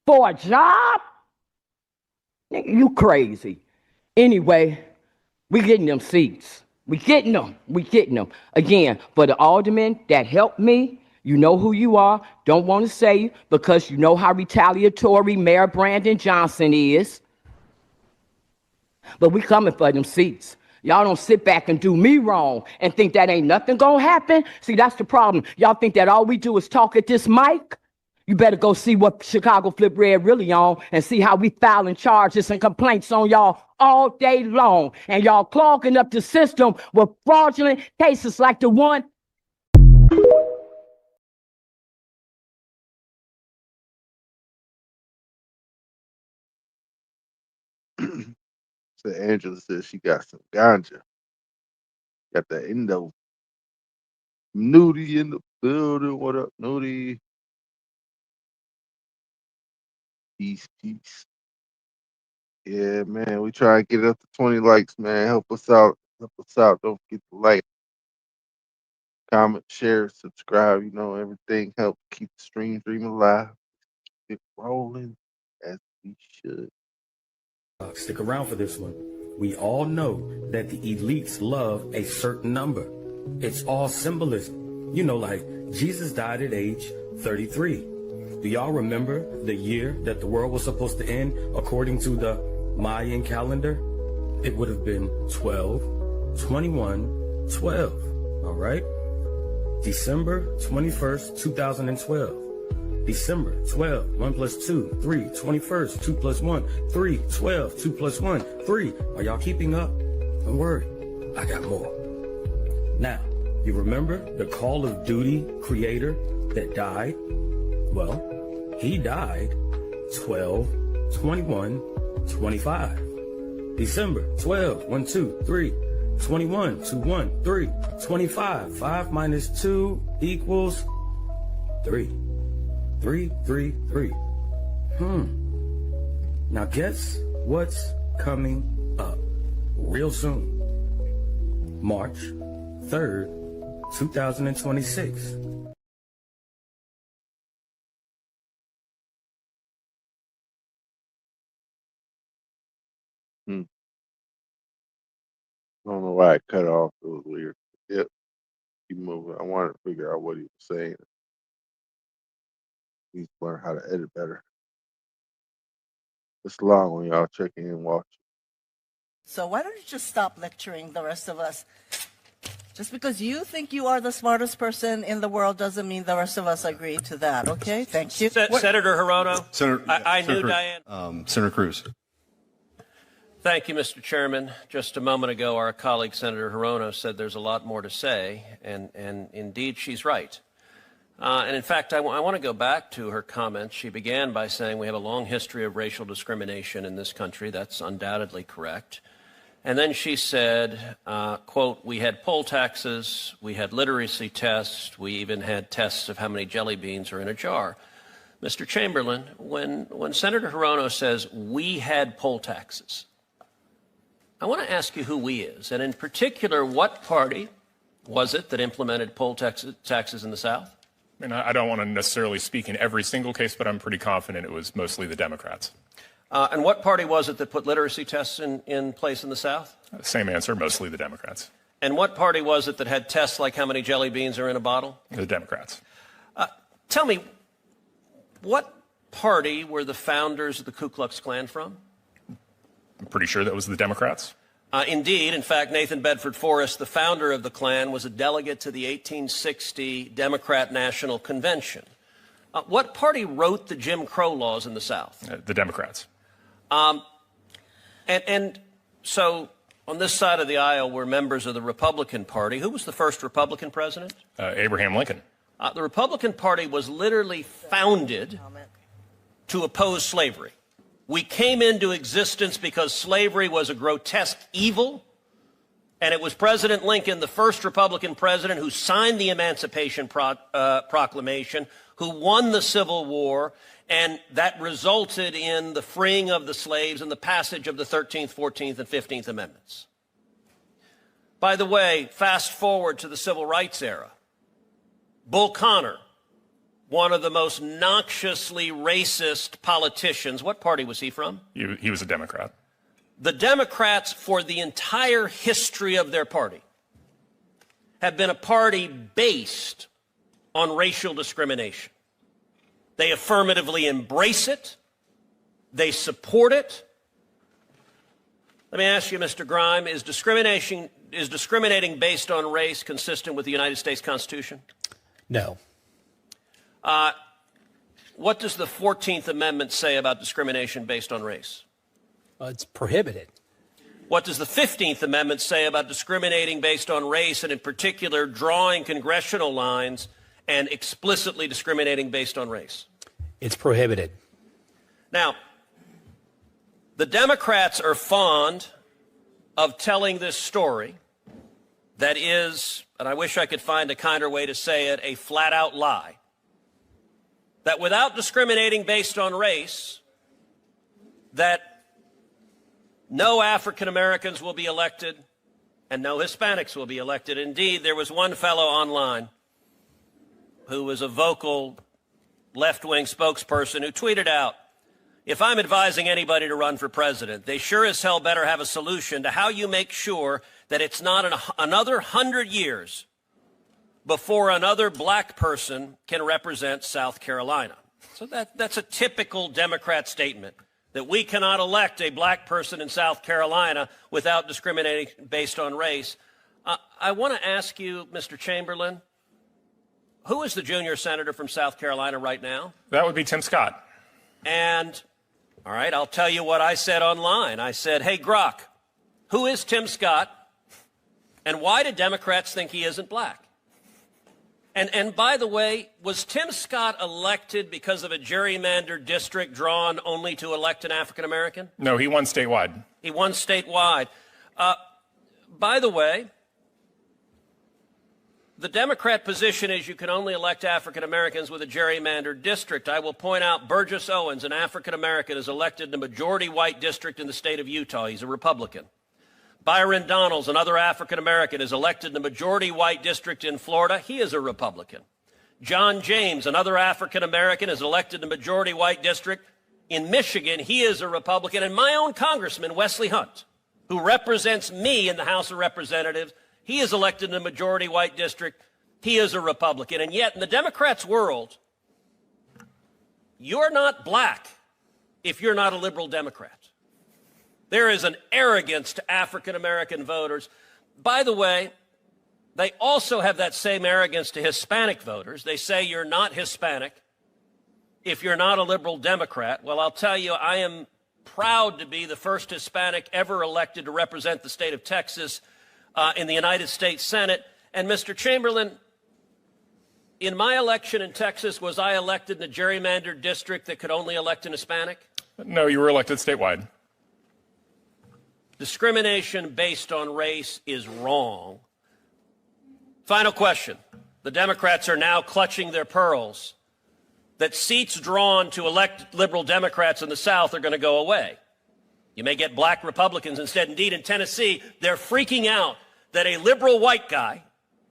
for a job? Nigga, you crazy. Anyway, we getting them seats. We getting them. We getting them. Again, for the aldermen that helped me, you know who you are. Don't want to say you because you know how retaliatory Mayor Brandon Johnson is. But we coming for them seats. Y'all don't sit back and do me wrong and think that ain't nothing gonna happen. See, that's the problem. Y'all think that all we do is talk at this mic? You better go see what Chicago Flip Red really on and see how we filing charges and complaints on y'all all day long. And y'all clogging up the system with fraudulent cases like the one. So Angela says she got some ganja. Got the Indo. Nudie in the building. What up, Nudie? Peace, peace. Yeah, man. We try to get up to 20 likes, man. Help us out. Help us out. Don't forget to like, comment, share, subscribe. You know, everything helps keep the stream alive. Keep it rolling as we should. Stick around for this one. We all know that the elites love a certain number. It's all symbolism. You know, like Jesus died at age 33. Do y'all remember the year that the world was supposed to end according to the Mayan calendar? It would have been 12/21/12. All right? December 21st, 2012. December 12, 1 plus 2, 3, 21st, 2 plus 1, 3, 12, 2 plus 1, 3. Are y'all keeping up? Don't worry, I got more. Now, you remember the Call of Duty creator that died? Well, he died 12/21/25. December 12, 1, 2, 3, 21, 2, 1, 3, 25. 5 minus 2 equals 3. 3, 3, 3. Now guess what's coming up real soon? March 3rd, 2026. I don't know why it cut off. It was weird. Yep. Keep moving. I wanted to figure out what he was saying. Need to learn how to edit better. It's long when y'all check in and watch. So why don't you just stop lecturing the rest of us? Just because you think you are the smartest person in the world doesn't mean the rest of us agree to that, okay? Thank you. Senator Hirono, I knew Senator, Diane. Senator Cruz. Thank you, Mr. Chairman. Just a moment ago, our colleague Senator Hirono said there's a lot more to say, and indeed she's right. And in fact, I want to go back to her comments. She began by saying we have a long history of racial discrimination in this country. That's undoubtedly correct. And then she said, quote, we had poll taxes, we had literacy tests, we even had tests of how many jelly beans are in a jar. Mr. Chamberlain, when Senator Hirono says we had poll taxes, I want to ask you who we is, and in particular, what party was it that implemented poll taxes in the South? And I don't want to necessarily speak in every single case, but I'm pretty confident it was mostly the Democrats. And what party was it that put literacy tests in place in the South? Same answer, mostly the Democrats. And what party was it that had tests like how many jelly beans are in a bottle? The Democrats. Tell me, what party were the founders of the Ku Klux Klan from? I'm pretty sure that was the Democrats. Indeed. In fact, Nathan Bedford Forrest, the founder of the Klan, was a delegate to the 1860 Democrat National Convention. What party wrote the Jim Crow laws in the South? The Democrats. And so on this side of the aisle were members of the Republican Party. Who was the first Republican president? Abraham Lincoln. The Republican Party was literally founded to oppose slavery. We came into existence because slavery was a grotesque evil, and it was President Lincoln, the first Republican president, who signed the Emancipation Proclamation, who won the Civil War, and that resulted in the freeing of the slaves and the passage of the 13th, 14th, and 15th Amendments. By the way, fast forward to the Civil Rights era. Bull Connor, one of the most noxiously racist politicians. What party was he from? He was a Democrat. The Democrats, for the entire history of their party, have been a party based on racial discrimination. They affirmatively embrace it. They support it. Let me ask you, Mr. Grime, is discriminating based on race consistent with the United States Constitution? No. What does the 14th Amendment say about discrimination based on race? It's prohibited. What does the 15th Amendment say about discriminating based on race, and in particular drawing congressional lines and explicitly discriminating based on race? It's prohibited. Now, the Democrats are fond of telling this story that is, and I wish I could find a kinder way to say it, a flat-out lie. That without discriminating based on race, that no African Americans will be elected and no Hispanics will be elected. Indeed, there was one fellow online who was a vocal left-wing spokesperson who tweeted out, "If I'm advising anybody to run for president, they sure as hell better have a solution to how you make sure that it's not another 100 years before another black person can represent South Carolina." So that's a typical Democrat statement, that we cannot elect a black person in South Carolina without discriminating based on race. I want to ask you, Mr. Chamberlain, who is the junior senator from South Carolina right now? That would be Tim Scott. And, all right, I'll tell you what I said online. I said, hey, Grok, who is Tim Scott, and why do Democrats think he isn't black? And by the way, was Tim Scott elected because of a gerrymandered district drawn only to elect an African American? No, he won statewide. He won statewide. By the way, the Democrat position is you can only elect African Americans with a gerrymandered district. I will point out Burgess Owens, an African American, is elected in a majority white district in the state of Utah. He's a Republican. Byron Donalds, another African American, is elected in a majority white district in Florida. He is a Republican. John James, another African American, is elected in a majority white district in Michigan. He is a Republican. And my own congressman, Wesley Hunt, who represents me in the House of Representatives, he is elected in a majority white district. He is a Republican. And yet, in the Democrats' world, you're not black if you're not a liberal Democrat. There is an arrogance to African American voters. By the way, they also have that same arrogance to Hispanic voters. They say you're not Hispanic if you're not a liberal Democrat. Well, I'll tell you, I am proud to be the first Hispanic ever elected to represent the state of Texas in the United States Senate. And Mr. Chamberlain, in my election in Texas, was I elected in a gerrymandered district that could only elect an Hispanic? No, you were elected statewide. Discrimination based on race is wrong. Final question. The Democrats are now clutching their pearls that seats drawn to elect liberal Democrats in the South are going to go away. You may get black Republicans instead. Indeed, in Tennessee, they're freaking out that a liberal white guy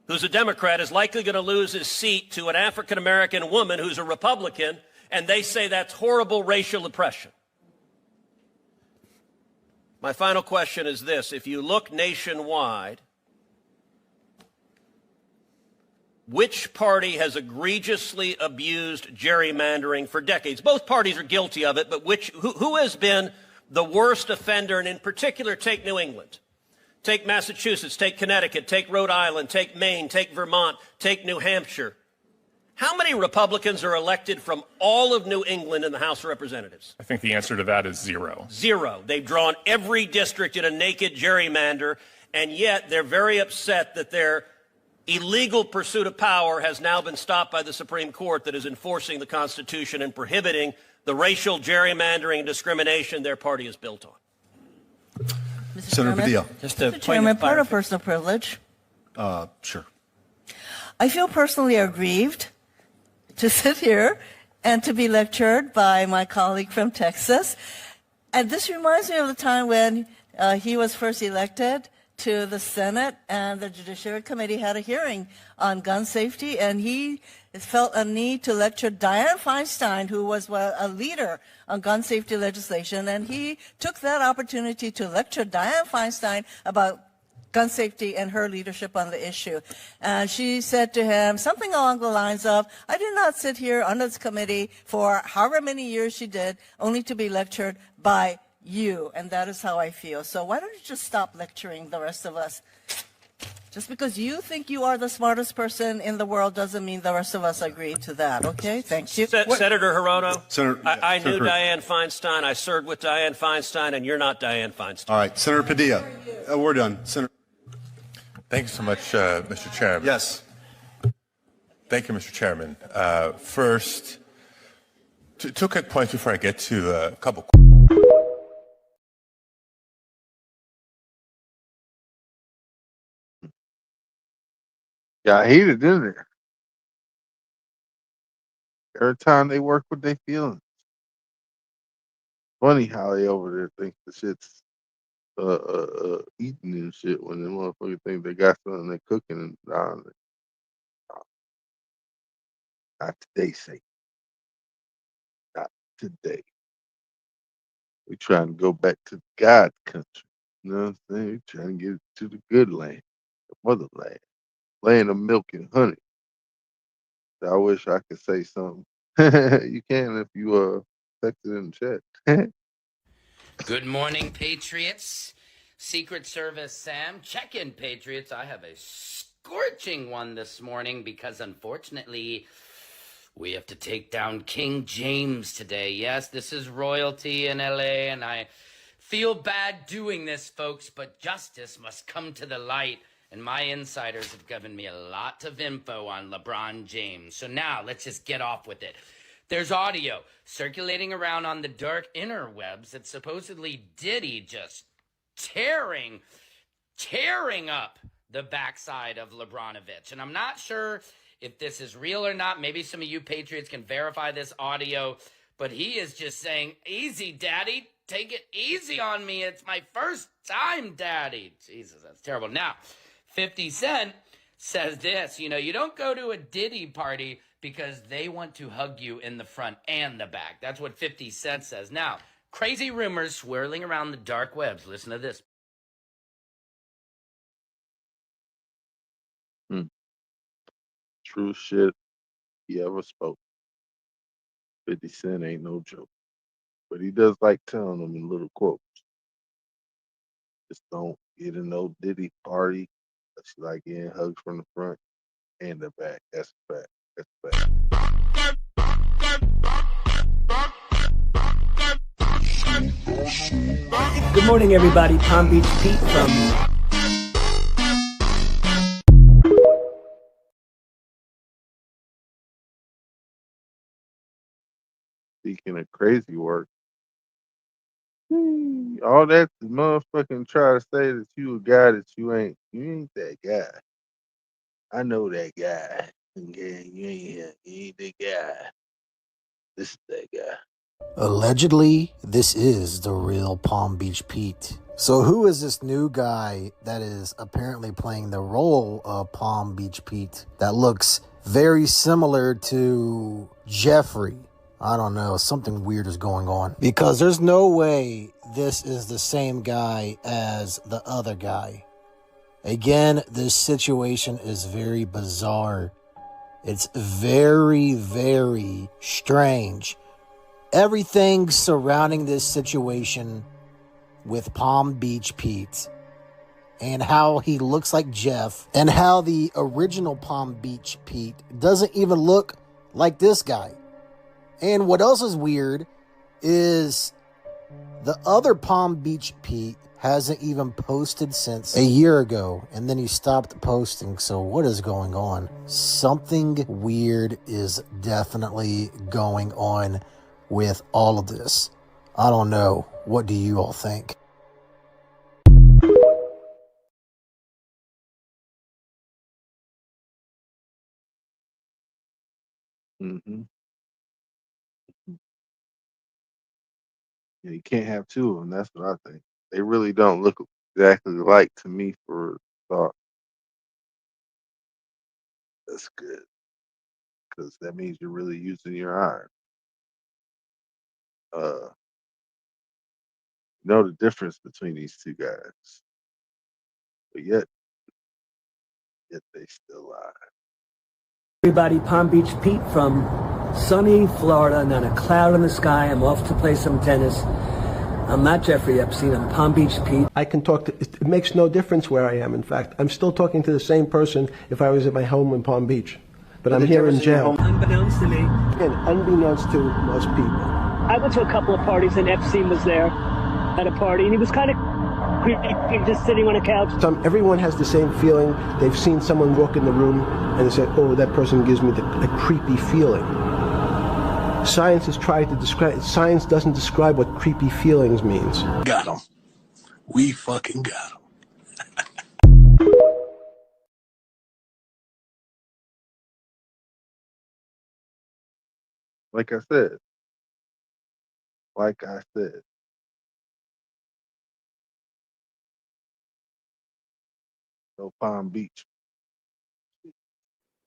who's a Democrat is likely going to lose his seat to an African-American woman who's a Republican, and they say that's horrible racial oppression. My final question is this. If you look nationwide, which party has egregiously abused gerrymandering for decades? Both parties are guilty of it, but who has been the worst offender? And in particular, take New England. Take Massachusetts, take Connecticut, take Rhode Island, take Maine, take Vermont, take New Hampshire. How many Republicans are elected from all of New England in the House of Representatives? I think the answer to that is zero. Zero. They've drawn every district in a naked gerrymander, and yet they're very upset that their illegal pursuit of power has now been stopped by the Supreme Court that is enforcing the Constitution and prohibiting the racial gerrymandering and discrimination their party is built on. Senator Padilla. Mr. Chairman, part of personal privilege. Sure. I feel personally aggrieved to sit here and to be lectured by my colleague from Texas. And this reminds me of the time when he was first elected to the Senate and the Judiciary Committee had a hearing on gun safety, and he felt a need to lecture Dianne Feinstein, who was a leader on gun safety legislation, and he took that opportunity to lecture Dianne Feinstein about gun safety and her leadership on the issue. And she said to him something along the lines of, I did not sit here on this committee for however many years she did, only to be lectured by you. And that is how I feel. So why don't you just stop lecturing the rest of us? Just because you think you are the smartest person in the world doesn't mean the rest of us agree to that, okay? Thank you. Senator Hirono, Senator, I knew Senator. Dianne Feinstein. I served with Dianne Feinstein, and you're not Dianne Feinstein. All right, Senator Padilla. We're done. Senator. Thank you so much, Mr. Chairman. Yes. Thank you, Mr. Chairman. First, two quick points before I get to a couple. Got heated, didn't it? Every time they work with their feelings. Funny how they over there think the shit's eating and shit when the motherfuckers think they got something they're cooking and not today, say. Not today. We trying to go back to God country. You know what I'm saying? We trying to get to the good land, the motherland, land of milk and honey. I wish I could say something. You can if you text it in the chat. Good morning, Patriots. Secret Service Sam, check-in, Patriots. I have a scorching one this morning because, unfortunately, we have to take down King James today. Yes, this is royalty in LA, and I feel bad doing this, folks, but justice must come to the light, and my insiders have given me a lot of info on LeBron James. So now, let's just get off with it. There's audio circulating around on the dark interwebs that supposedly Diddy just tearing up the backside of LeBronovich. And I'm not sure if this is real or not. Maybe some of you Patriots can verify this audio, but he is just saying, easy, Daddy, take it easy on me. It's my first time, Daddy. Jesus, that's terrible. Now, 50 Cent says this, you don't go to a Diddy party because they want to hug you in the front and the back. That's what 50 Cent says. Now, crazy rumors swirling around the dark webs. Listen to this. True shit he ever spoke. 50 Cent ain't no joke. But he does like telling them in little quotes. Just don't get in no Diddy party. That's like getting hugs from the front and the back. That's a fact. That's a fact. Good morning, everybody. Palm Beach Pete from... Speaking of crazy work, all that to motherfucking try to say that you a guy that you ain't that guy. I know that guy. Yeah, you ain't that guy. This is that guy. Allegedly, this is the real Palm Beach Pete. So who is this new guy that is apparently playing the role of Palm Beach Pete that looks very similar to Jeffrey? I don't know, something weird is going on. Because there's no way this is the same guy as the other guy. Again, this situation is very bizarre. It's very, very strange. Everything surrounding this situation with Palm Beach Pete and how he looks like Jeff and how the original Palm Beach Pete doesn't even look like this guy. And what else is weird is the other Palm Beach Pete hasn't even posted since a year ago, and then he stopped posting. So what is going on? Something weird is definitely going on with all of this. I don't know. What do you all think? Mm-hmm. Yeah, you can't have two of them. That's what I think. They really don't look exactly alike to me for thought. That's good. Because that means you're really using your iron. You know the difference between these two guys. but yet they still lie. Everybody, Palm Beach Pete from sunny Florida, not a cloud in the sky. I'm off to play some tennis. I'm not Jeffrey Epstein, I'm Palm Beach Pete. I can talk to, it makes no difference where I am, in fact. I'm still talking to the same person if I was at my home in Palm Beach. But I'm here in jail. Unbeknownst to me. And unbeknownst to most people. I went to a couple of parties and Epstein was there at a party and he was kind of creepy, just sitting on a couch. Everyone has the same feeling. They've seen someone walk in the room and they say, oh, that person gives me a creepy feeling. Science has tried to describe, science doesn't describe what creepy feelings means. Got him. We fucking got him. Like I said. No Palm Beach.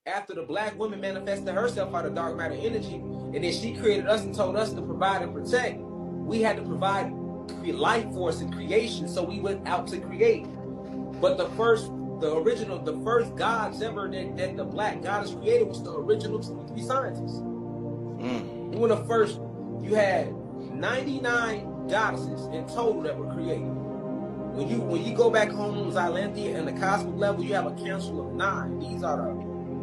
After the black woman manifested herself out of dark matter energy, and then she created us and told us to provide and protect, we had to provide life force and creation, so we went out to create. But the first gods ever that the black goddess created was the original 23 scientists. When the first, you had 99 goddesses in total that were created. When you go back home on Xylanthia and the cosmic level, you have a council of 9.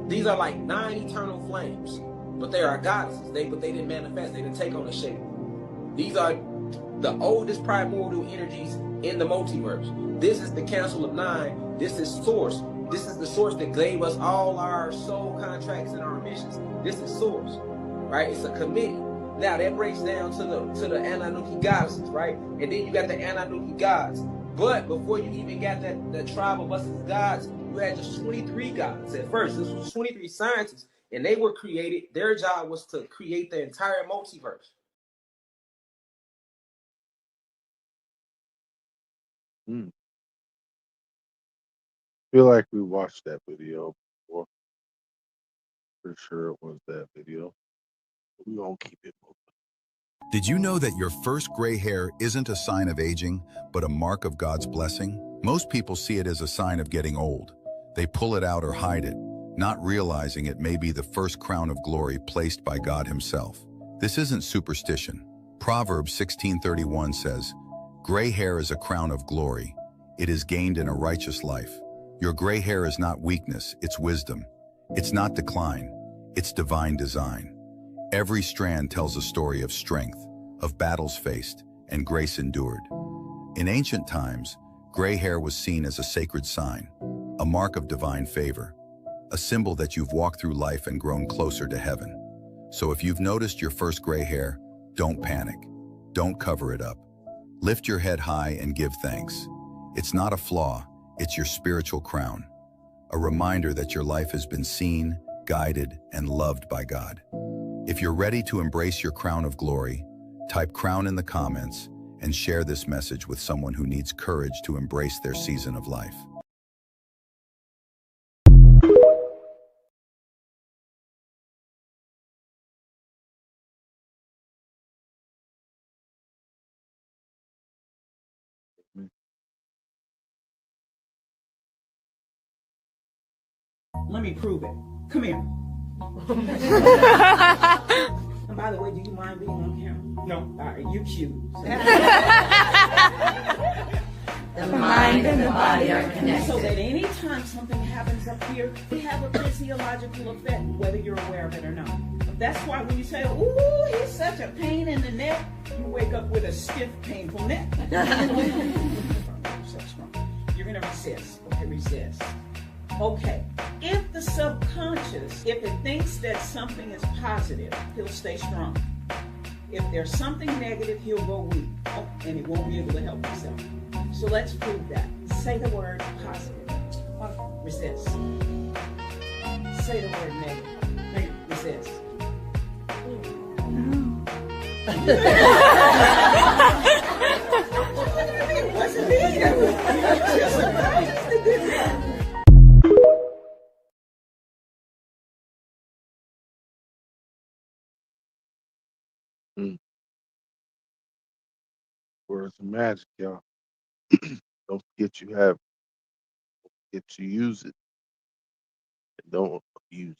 These are like 9 eternal flames, but they are goddesses. But they didn't manifest. They didn't take on a shape. These are the oldest primordial energies in the multiverse. This is the council of 9. This is source. This is the source that gave us all our soul contracts and our missions. This is source, right? It's a committee. Now that breaks down to the Anunnaki goddesses, right? And then you got the Anunnaki gods. But before you even got the tribe of us as gods, you had just 23 gods at first. This was 23 scientists, and they were created. Their job was to create the entire multiverse. Feel like we watched that video before. For sure it was that video. But we gonna keep it moving. Did you know that your first gray hair isn't a sign of aging, but a mark of God's blessing? Most people see it as a sign of getting old. They pull it out or hide it, not realizing it may be the first crown of glory placed by God Himself. This isn't superstition. Proverbs 16:31 says, "Gray hair is a crown of glory. It is gained in a righteous life." Your gray hair is not weakness, it's wisdom. It's not decline, it's divine design. Every strand tells a story of strength, of battles faced, and grace endured. In ancient times, gray hair was seen as a sacred sign, a mark of divine favor, a symbol that you've walked through life and grown closer to heaven. So if you've noticed your first gray hair, don't panic. Don't cover it up. Lift your head high and give thanks. It's not a flaw, it's your spiritual crown, a reminder that your life has been seen, guided, and loved by God. If you're ready to embrace your crown of glory, type crown in the comments and share this message with someone who needs courage to embrace their season of life. Let me prove it. Come here. And by the way, do you mind being on camera? No. All right, you cute. The mind and the body are connected. So that anytime something happens up here, we have a physiological effect, whether you're aware of it or not. That's why when you say, ooh, he's such a pain in the neck, you wake up with a stiff, painful neck. You're going to resist. Okay, resist. Okay, if the subconscious, if it thinks that something is positive, he'll stay strong. If there's something negative, he'll go weak, and he won't be able to help himself. So let's prove that. Say the word positive. Resist. Say the word negative. Resist. What's it mean? Words of magic, y'all. Don't forget you have get to use it and don't use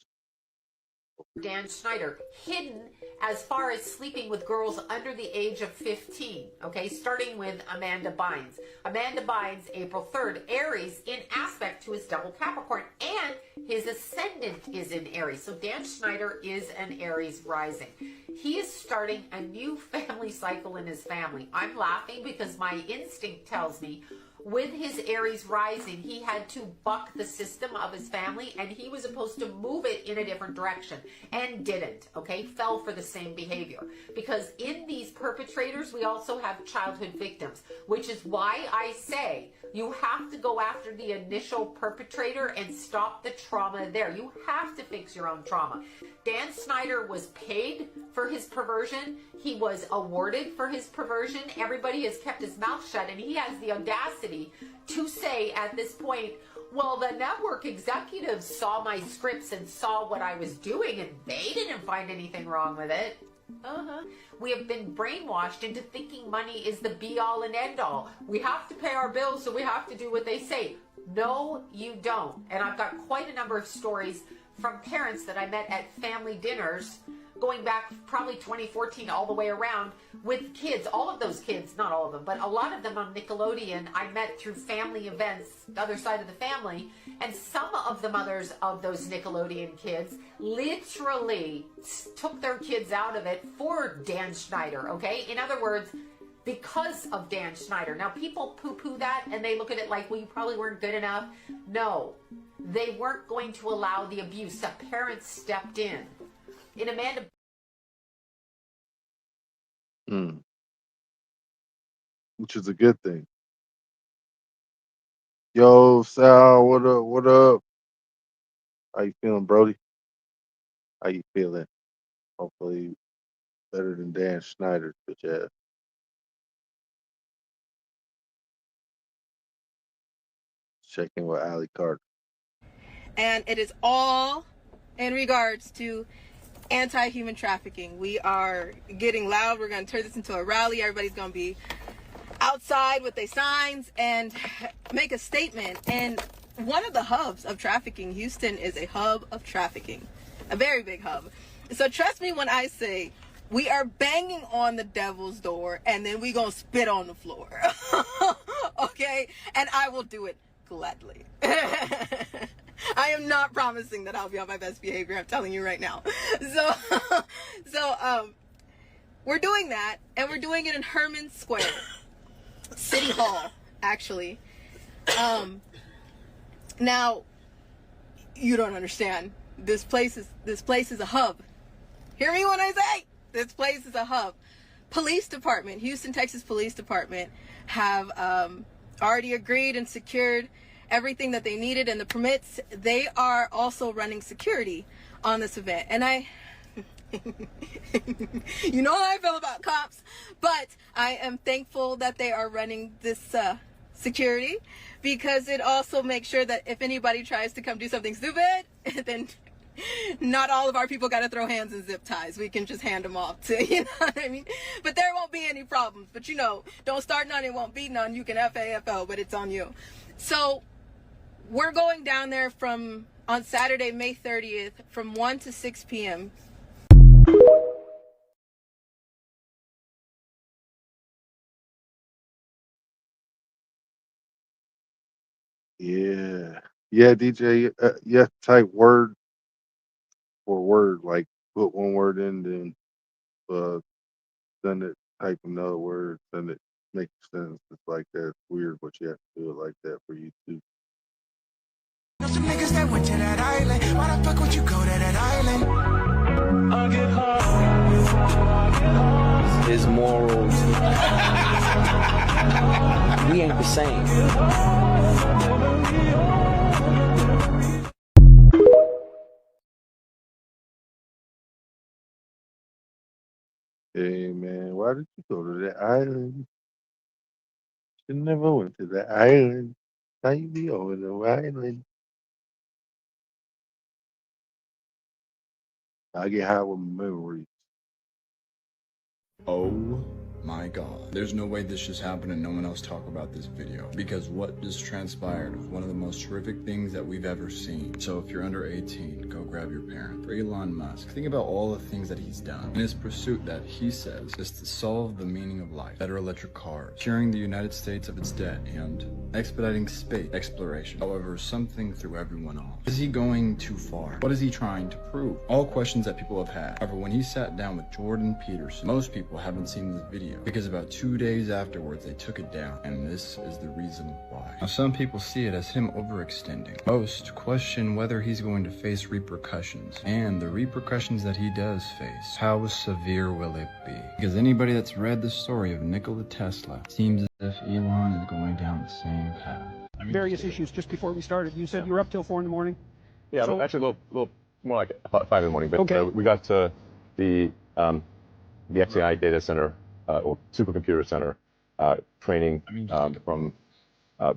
Dan Schneider, hidden as far as sleeping with girls under the age of 15. Okay, starting with Amanda Bynes. Amanda Bynes, April 3rd, Aries in aspect to his double Capricorn, and his ascendant is in Aries. So Dan Schneider is an Aries rising. He is starting a new family cycle in his family. I'm laughing because my instinct tells me with his Aries rising, he had to buck the system of his family, and he was supposed to move it in a different direction and didn't, okay? Fell for the same behavior. Because in these perpetrators, we also have childhood victims, which is why I say you have to go after the initial perpetrator and stop the trauma there. You have to fix your own trauma. Dan Snyder was paid for his perversion. He was awarded for his perversion. Everybody has kept his mouth shut, and he has the audacity to say at this point, well, the network executives saw my scripts and saw what I was doing, and they didn't find anything wrong with it. We have been brainwashed into thinking money is the be-all and end-all. We have to pay our bills, so we have to do what they say. No, you don't. And I've got quite a number of stories from parents that I met at family dinners going back probably 2014 all the way around with kids, all of those kids, not all of them, but a lot of them on Nickelodeon I met through family events, the other side of the family, and some of the mothers of those Nickelodeon kids literally took their kids out of it for Dan Schneider, okay? In other words, because of Dan Schneider. Now, people poo-poo that and they look at it like, well, you probably weren't good enough. No, they weren't going to allow the abuse. The parents stepped in. In Amanda... which is a good thing. Yo, Sal, what up? What up? How you feeling, Brody? How you feeling? Hopefully better than Dan Schneider, bitch ass. Checking with Allie Carter. And it is all in regards to anti-human trafficking. We are getting loud. We're going to turn this into a rally. Everybody's going to be outside with their signs and make a statement. And one of the hubs of trafficking, Houston is a hub of trafficking, a very big hub. So trust me when I say we are banging on the devil's door and then we going to spit on the floor. Okay? And I will do it gladly. I am not promising that I'll be on my best behavior. I'm telling you right now. So we're doing that, and we're doing it in Herman Square, City Hall, actually. Now, you don't understand. This place is a hub. Hear me when I say this place is a hub. Police Department, Houston, Texas Police Department, have already agreed and secured everything that they needed and the permits. They are also running security on this event. And you know how I feel about cops, but I am thankful that they are running this security, because it also makes sure that if anybody tries to come do something stupid, then not all of our people got to throw hands and zip ties. We can just hand them off to, you know what I mean? But there won't be any problems. But, you know, don't start none, it won't be none. You can FAFL, but it's on you. So we're going down there on Saturday, May 30th, from 1 to 6 p.m. Yeah. Yeah, DJ, you have to type word for word, like put one word in, then send it, type another word, send it, make sense. It's like that. It's weird, but you have to do it like that for YouTube. Some niggas that went to that island. Why the fuck would you go to that island? I get high. His morals. We ain't the same. Hey man, why did you go to that island? You never went to that island. How you be over the island? I get high with memories. Oh My God. There's no way this just happened and no one else talk about this video. Because what just transpired was one of the most horrific things that we've ever seen. So if you're under 18, go grab your parent. For Elon Musk, think about all the things that he's done in his pursuit that he says is to solve the meaning of life. Better electric cars, curing the United States of its debt, and expediting space exploration. However, something threw everyone off. Is he going too far? What is he trying to prove? All questions that people have had. However, when he sat down with Jordan Peterson, most people haven't seen this video because about 2 days afterwards they took it down, and this is the reason why. Now, some people see it as him overextending. Most question whether he's going to face repercussions, and the repercussions that he does face, how severe will it be? Because anybody that's read the story of Nikola Tesla seems as if Elon is going down the same path. Various issues just before we started. You said you were up till 4 in the morning? Yeah, So- actually a little more like 5 in the morning. But Okay. we got to the XAI data center, or supercomputer center, training from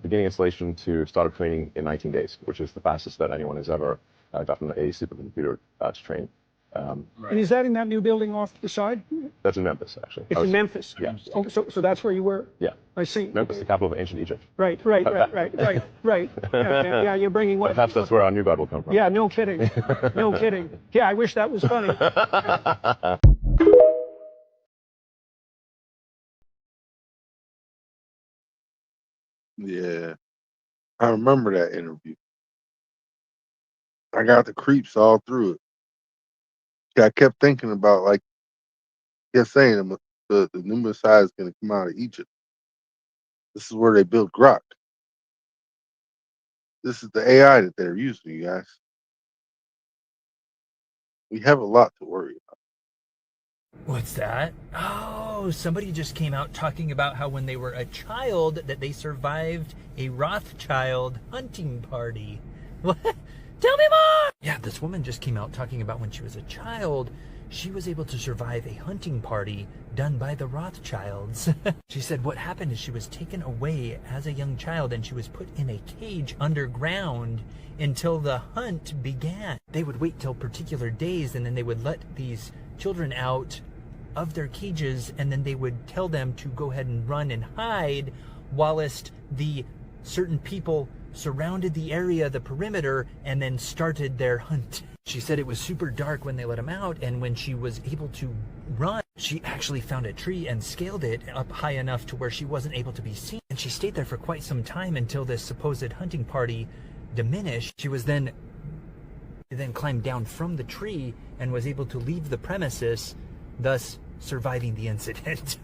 beginning installation to start of training in 19 days, which is the fastest that anyone has ever gotten a supercomputer to train. And is that in that new building off the side? That's in Memphis, actually. It's in Memphis? Yeah. Oh, so that's where you were? Yeah. I see. Memphis, the capital of ancient Egypt. Right. Yeah, you're bringing what? Perhaps that's where our new God will come from. Yeah, no kidding. No kidding. Yeah, I wish that was funny. Yeah, I remember that interview. I got the creeps all through it. Yeah, I kept thinking about, like, kept saying the new Messiah is going to come out of Egypt. This is where they built Grok. This is the AI that they're using, you guys. We have a lot to worry about. What's that? Oh, somebody just came out talking about how when they were a child that they survived a Rothschild hunting party. What? Tell me more! Yeah, this woman just came out talking about when she was a child, she was able to survive a hunting party done by the Rothschilds. She said what happened is she was taken away as a young child and she was put in a cage underground until the hunt began. They would wait till particular days and then they would let these children out of their cages and then they would tell them to go ahead and run and hide whilst the certain people surrounded the area, the perimeter, and then started their hunt. She said it was super dark when they let him out, and when she was able to run, she actually found a tree and scaled it up high enough to where she wasn't able to be seen. And she stayed there for quite some time until this supposed hunting party diminished. She was then climbed down from the tree and was able to leave the premises, thus surviving the incident.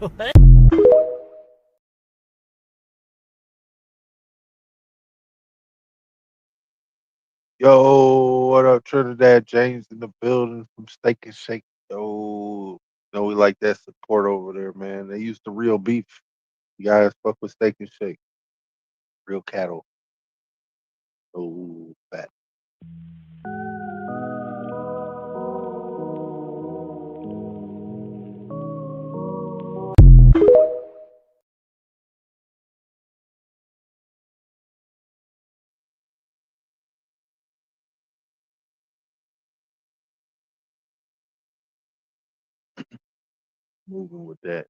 Yo, what up, Trinidad James in the building from Steak and Shake. Yo, know we like that support over there, man. They used the real beef. You guys fuck with Steak and Shake. Real cattle. Oh, fat. Moving with that.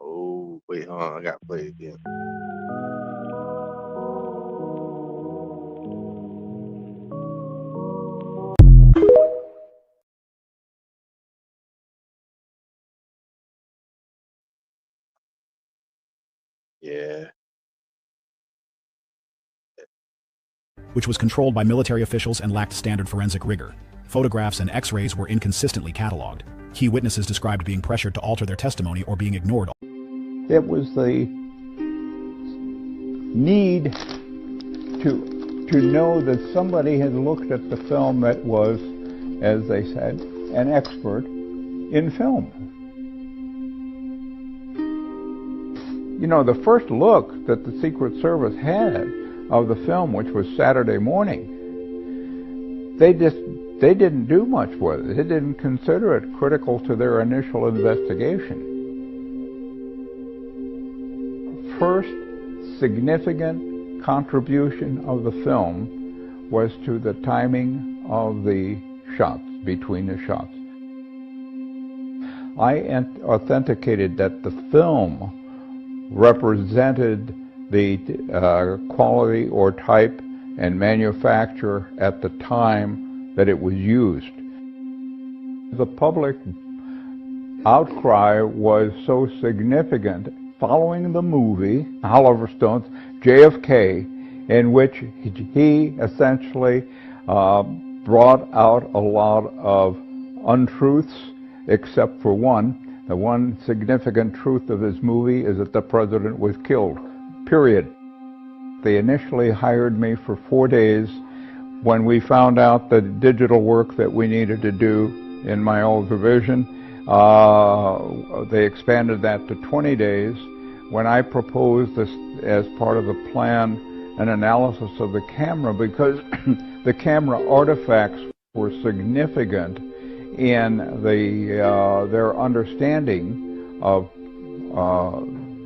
Oh, wait, hold on. I got to play it again. Yeah. Which was controlled by military officials and lacked standard forensic rigor. Photographs and x-rays were inconsistently cataloged. Key witnesses described being pressured to alter their testimony or being ignored. It was the need to know that somebody had looked at the film that was, as they said, an expert in film. You know, the first look that the Secret Service had of the film, which was Saturday morning, they didn't do much with it. They didn't consider it critical to their initial investigation. First significant contribution of the film was to the timing of the shots, between the shots. I authenticated that the film represented the quality or type and manufacture at the time that it was used. The public outcry was so significant following the movie, Oliver Stone's JFK, in which he essentially brought out a lot of untruths, except for one. The one significant truth of his movie is that the president was killed, period. They initially hired me for 4 days. When we found out the digital work that we needed to do in my old division, they expanded that to 20 days. When I proposed this as part of the plan, an analysis of the camera, because the camera artifacts were significant in their understanding of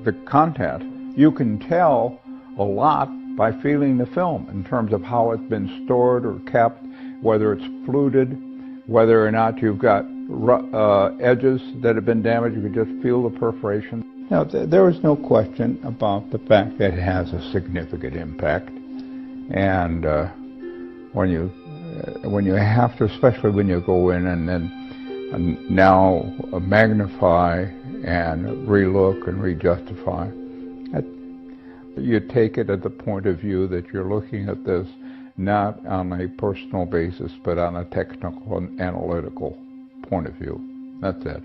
the content. You can tell a lot by feeling the film in terms of how it's been stored or kept, whether it's fluted, whether or not you've got edges that have been damaged. You can just feel the perforation. Now, there is no question about the fact that it has a significant impact, and when you have to, especially when you go in and then now magnify and relook and rejustify, you take it at the point of view that you're looking at this not on a personal basis, but on a technical and analytical point of view. That's it.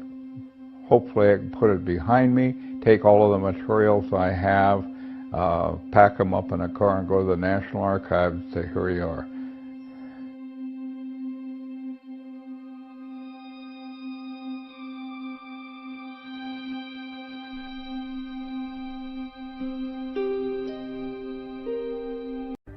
Hopefully I can put it behind me, take all of the materials I have, pack them up in a car and go to the National Archives and say, here you are.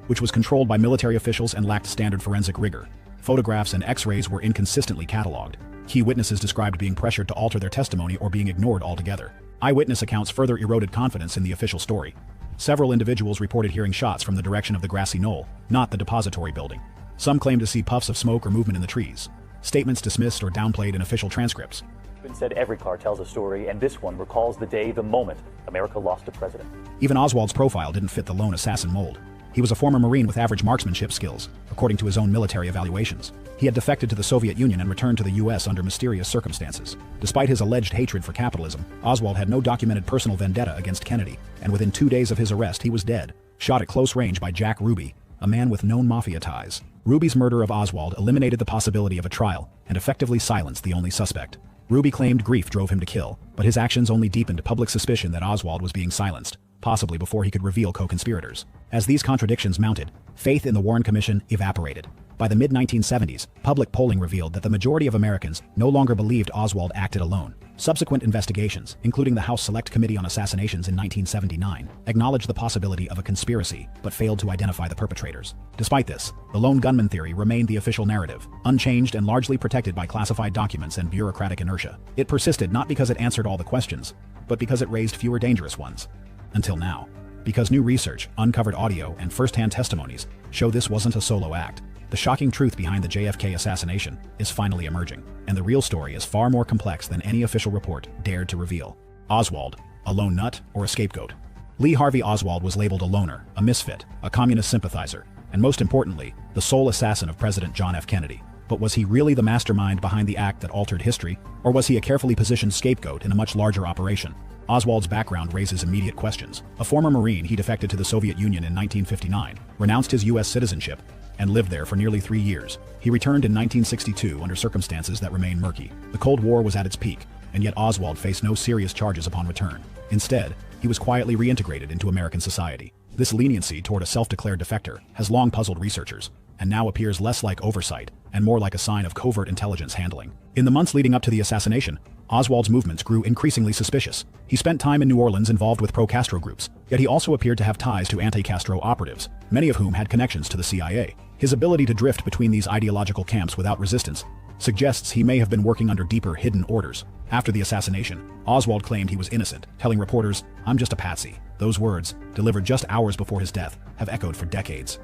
which was controlled by military officials and lacked standard forensic rigor. Photographs and X-rays were inconsistently cataloged. Key witnesses described being pressured to alter their testimony or being ignored altogether. Eyewitness accounts further eroded confidence in the official story. Several individuals reported hearing shots from the direction of the grassy knoll, not the depository building. Some claimed to see puffs of smoke or movement in the trees. Statements dismissed or downplayed in official transcripts. Been said every car tells a story, and this one recalls the day, the moment America lost a president. Even Oswald's profile didn't fit the lone assassin mold. He was a former Marine with average marksmanship skills, according to his own military evaluations. He had defected to the Soviet Union and returned to the U.S. under mysterious circumstances. Despite his alleged hatred for capitalism, Oswald had no documented personal vendetta against Kennedy, and within 2 days of his arrest he was dead, shot at close range by Jack Ruby, a man with known mafia ties. Ruby's murder of Oswald eliminated the possibility of a trial and effectively silenced the only suspect. Ruby claimed grief drove him to kill, but his actions only deepened public suspicion that Oswald was being silenced, possibly before he could reveal co-conspirators. As these contradictions mounted, faith in the Warren Commission evaporated. By the mid-1970s, public polling revealed that the majority of Americans no longer believed Oswald acted alone. Subsequent investigations, including the House Select Committee on Assassinations in 1979, acknowledged the possibility of a conspiracy, but failed to identify the perpetrators. Despite this, the lone gunman theory remained the official narrative, unchanged and largely protected by classified documents and bureaucratic inertia. It persisted not because it answered all the questions, but because it raised fewer dangerous ones. Until now. Because new research, uncovered audio, and first-hand testimonies show this wasn't a solo act. The shocking truth behind the JFK assassination is finally emerging, and the real story is far more complex than any official report dared to reveal. Oswald, a lone nut or a scapegoat? Lee Harvey Oswald was labeled a loner, a misfit, a communist sympathizer, and most importantly, the sole assassin of President John F. Kennedy. But was he really the mastermind behind the act that altered history, or was he a carefully positioned scapegoat in a much larger operation? Oswald's background raises immediate questions. A former Marine, he defected to the Soviet Union in 1959, renounced his U.S. citizenship, and lived there for nearly 3 years. He returned in 1962 under circumstances that remain murky. The Cold War was at its peak, and yet Oswald faced no serious charges upon return. Instead, he was quietly reintegrated into American society. This leniency toward a self-declared defector has long puzzled researchers, and now appears less like oversight and more like a sign of covert intelligence handling. In the months leading up to the assassination, Oswald's movements grew increasingly suspicious. He spent time in New Orleans involved with pro-Castro groups, yet he also appeared to have ties to anti-Castro operatives, many of whom had connections to the CIA. His ability to drift between these ideological camps without resistance suggests he may have been working under deeper hidden orders. After the assassination, Oswald claimed he was innocent, telling reporters, "I'm just a patsy." Those words, delivered just hours before his death, have echoed for decades.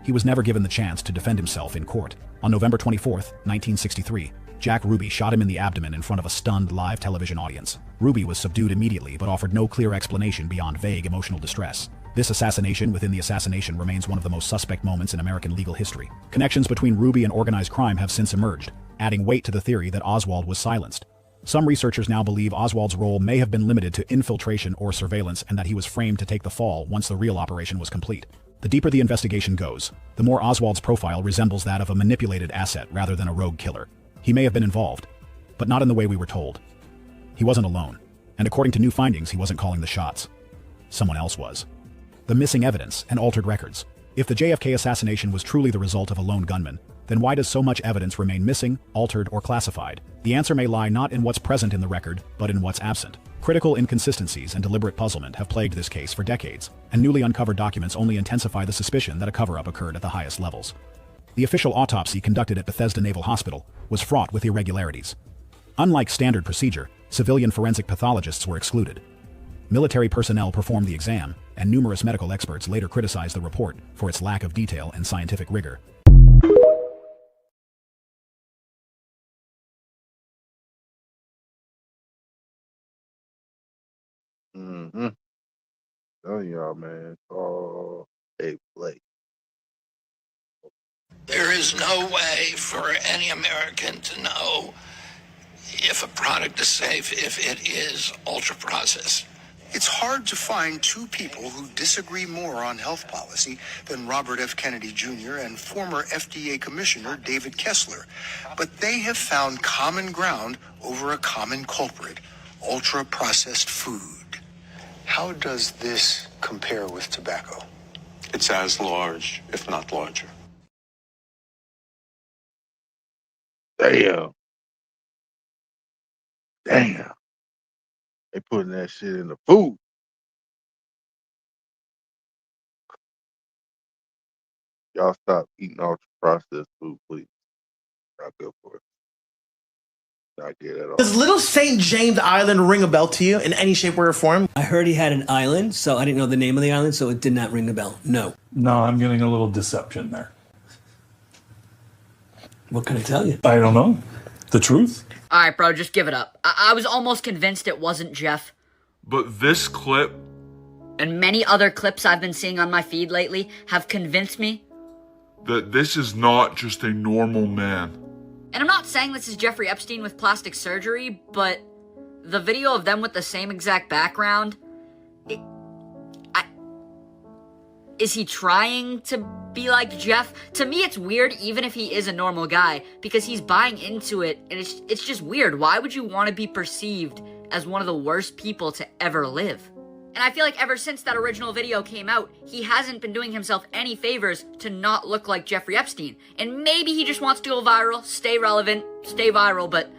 he was never given the chance to defend himself in court. On November 24, 1963, Jack Ruby shot him in the abdomen in front of a stunned live television audience. Ruby was subdued immediately but offered no clear explanation beyond vague emotional distress. This assassination within the assassination remains one of the most suspect moments in American legal history. Connections between Ruby and organized crime have since emerged, adding weight to the theory that Oswald was silenced. Some researchers now believe Oswald's role may have been limited to infiltration or surveillance and that he was framed to take the fall once the real operation was complete. The deeper the investigation goes, the more Oswald's profile resembles that of a manipulated asset rather than a rogue killer. He may have been involved, but not in the way we were told. He wasn't alone, and according to new findings, he wasn't calling the shots. Someone else was. The missing evidence and altered records. If the JFK assassination was truly the result of a lone gunman, then why does so much evidence remain missing, altered, or classified? The answer may lie not in what's present in the record, but in what's absent. Critical inconsistencies and deliberate puzzlement have plagued this case for decades, and newly uncovered documents only intensify the suspicion that a cover-up occurred at the highest levels. The official autopsy conducted at Bethesda Naval Hospital was fraught with irregularities. Unlike standard procedure, civilian forensic pathologists were excluded. Military personnel performed the exam, and numerous medical experts later criticized the report for its lack of detail and scientific rigor. Mm-hmm. Tell y'all, man. Oh, they play. There is no way for any American to know if a product is safe if it is ultra-processed. It's hard to find two people who disagree more on health policy than Robert F. Kennedy Jr. and former FDA Commissioner David Kessler. But they have found common ground over a common culprit, ultra-processed food. How does this compare with tobacco? It's as large, if not larger. Damn. Damn. They putting that shit in the food. Y'all stop eating ultra-processed food, please. Not good for it. Not good at all. Does Little St. James Island ring a bell to you in any shape, way, or form? I heard he had an island, so I didn't know the name of the island, so it did not ring the bell. No. No, I'm getting a little deception there. What can I tell you? I don't know. The truth? All right, bro, just give it up. I was almost convinced it wasn't Jeff. But this clip... and many other clips I've been seeing on my feed lately have convinced me that this is not just a normal man. And I'm not saying this is Jeffrey Epstein with plastic surgery, but the video of them with the same exact background... is he trying to be like Jeff? To me, it's weird, even if he is a normal guy, because he's buying into it, and it's just weird. Why would you want to be perceived as one of the worst people to ever live? And I feel like ever since that original video came out, he hasn't been doing himself any favors to not look like Jeffrey Epstein. And maybe he just wants to go viral, stay relevant, stay viral, but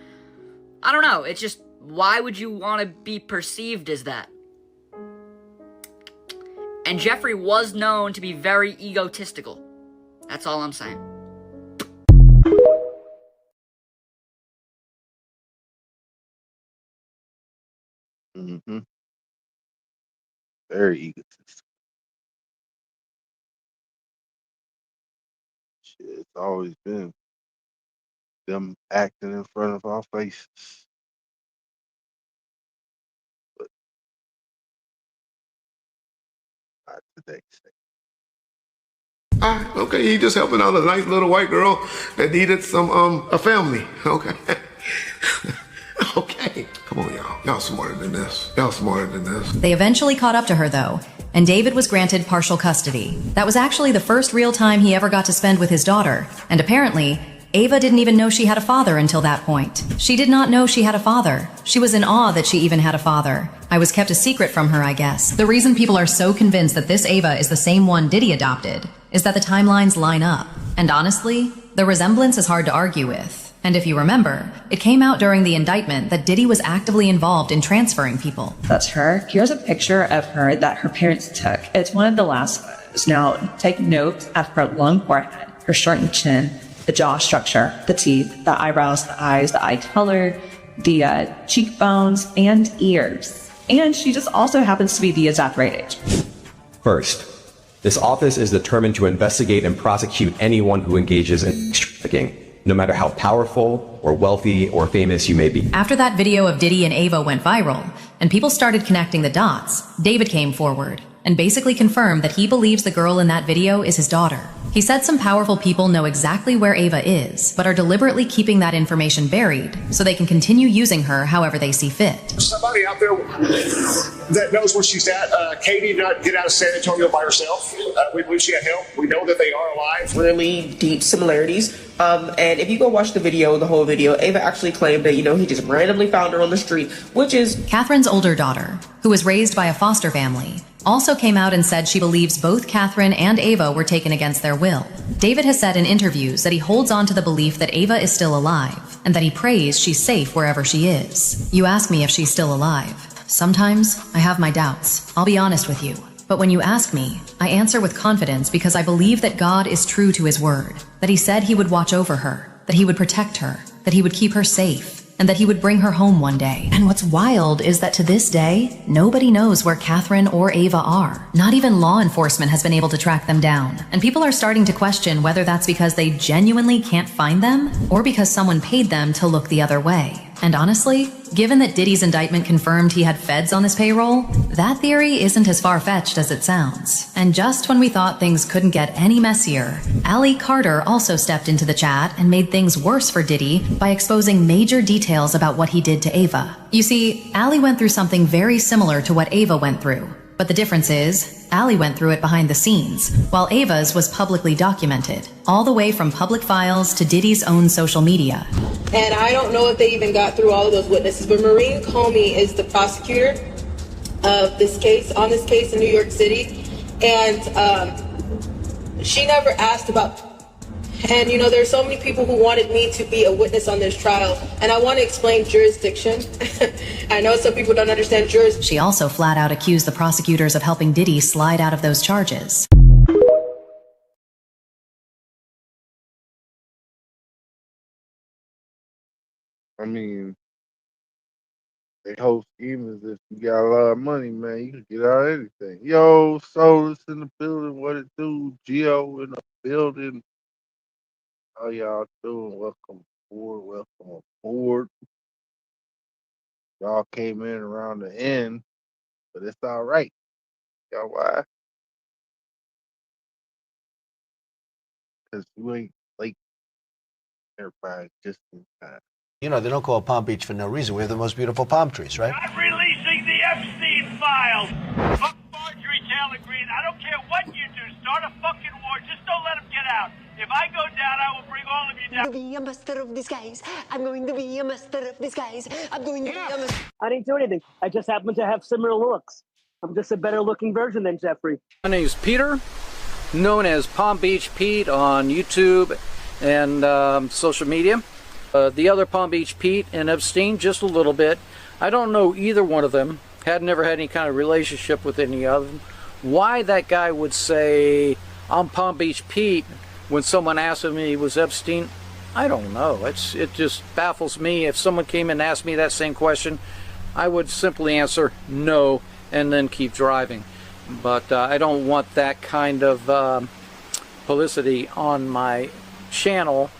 I don't know. It's just, why would you want to be perceived as that? And Jeffrey was known to be very egotistical. That's all I'm saying. Mm-hmm. Very egotistical. Shit, it's always been them acting in front of our faces. But not today. Okay, he just helping out a nice little white girl that needed some a family. Okay. Okay. Come on, y'all. Y'all smarter than this. Y'all smarter than this. They eventually caught up to her, though, and David was granted partial custody. That was actually the first real time he ever got to spend with his daughter, and apparently, Ava didn't even know she had a father until that point. She did not know she had a father. She was in awe that she even had a father. I was kept a secret from her, I guess. The reason people are so convinced that this Ava is the same one Diddy adopted is that the timelines line up. And honestly, the resemblance is hard to argue with. And if you remember, it came out during the indictment that Diddy was actively involved in transferring people. That's her. Here's a picture of her that her parents took. It's one of the last photos. Now, take note of her long forehead, her shortened chin, the jaw structure, the teeth, the eyebrows, the eyes, the eye color, the cheekbones, and ears. And she just also happens to be the exact right age. First, This office is determined to investigate and prosecute anyone who engages in trafficking, no matter how powerful or wealthy or famous you may be. After that video of Diddy and Ava went viral, and people started connecting the dots, David came forward and basically confirmed that he believes the girl in that video is his daughter. He said some powerful people know exactly where Ava is, but are deliberately keeping that information buried so they can continue using her however they see fit. Somebody out there that knows where she's at. Katie did not get out of San Antonio by herself. We believe she had help. We know that they are alive. Really deep similarities. And if you go watch the whole video, Ava actually claimed that, he just randomly found her on the street, which is... Catherine's older daughter, who was raised by a foster family, also came out and said she believes both Catherine and Ava were taken against their will. David has said in interviews that he holds on to the belief that Ava is still alive, and that he prays she's safe wherever she is. You ask me if she's still alive. Sometimes I have my doubts, I'll be honest with you. But when you ask me, I answer with confidence because I believe that God is true to his word, that he said he would watch over her, that he would protect her, that he would keep her safe, and that he would bring her home one day. And what's wild is that to this day, nobody knows where Catherine or Ava are. Not even law enforcement has been able to track them down. And people are starting to question whether that's because they genuinely can't find them, or because someone paid them to look the other way. And honestly, given that Diddy's indictment confirmed he had feds on his payroll, that theory isn't as far-fetched as it sounds. And just when we thought things couldn't get any messier, Ali Carter also stepped into the chat and made things worse for Diddy by exposing major details about what he did to Ava. You see, Ali went through something very similar to what Ava went through. But the difference is, Ali went through it behind the scenes, while Ava's was publicly documented, all the way from public files to Diddy's own social media. And I don't know if they even got through all of those witnesses, but Maureen Comey is the prosecutor of this case, on this case in New York City. And she never asked about, and there's so many people who wanted me to be a witness on this trial, and I want to explain jurisdiction. I know some people don't understand jurisdiction. She also flat out accused the prosecutors of helping Diddy slide out of those charges. I mean, the whole scheme is if you got a lot of money, man, you can get out of anything. Yo, Solus in the building, what it do? Geo in the building. How y'all doing? Welcome aboard. Welcome aboard. Y'all came in around the end, but it's all right. Y'all why? Because you ain't late. Everybody just in time. They don't call Palm Beach for no reason. We have the most beautiful palm trees, right? I'm releasing the Epstein files. Fuck Marjorie Taylor Greene. I don't care what you do. Start a fucking war. Just don't let him get out. If I go down, I will bring all of you down. I'm going to be a master of disguise. I'm going to be a master of disguise. I'm going to be a master. I didn't do anything. I just happen to have similar looks. I'm just a better looking version than Jeffrey. My name's Peter, known as Palm Beach Pete on YouTube and social media. The other Palm Beach Pete and Epstein, just a little bit. I don't know either one of them. Had never had any kind of relationship with any of them. Why that guy would say, I'm Palm Beach Pete, when someone asked him he was Epstein, I don't know. It just baffles me. If someone came and asked me that same question, I would simply answer no and then keep driving. But I don't want that kind of publicity on my channel.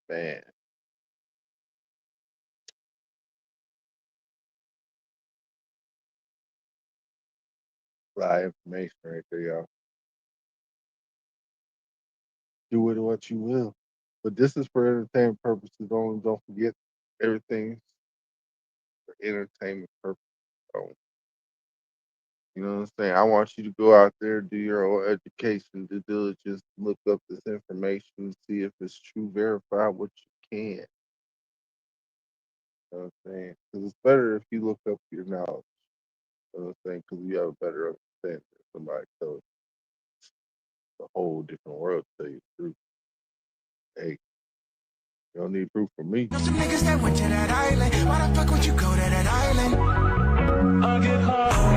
Man. A lot of information right there, y'all. Do with it what you will. But this is for entertainment purposes only. Don't forget everything's for entertainment purposes only. You know what I'm saying? I want you to go out there, do your own education, due diligence, look up this information, see if it's true, verify what you can. You know what I'm saying? Because it's better if you look up your knowledge. You know what I'm saying? Because you have a better understanding if somebody tells you a whole different world to tell you the truth. Hey, you don't need proof from me. Know some niggas that went to that island. Why the fuck would you go to that island? I get high.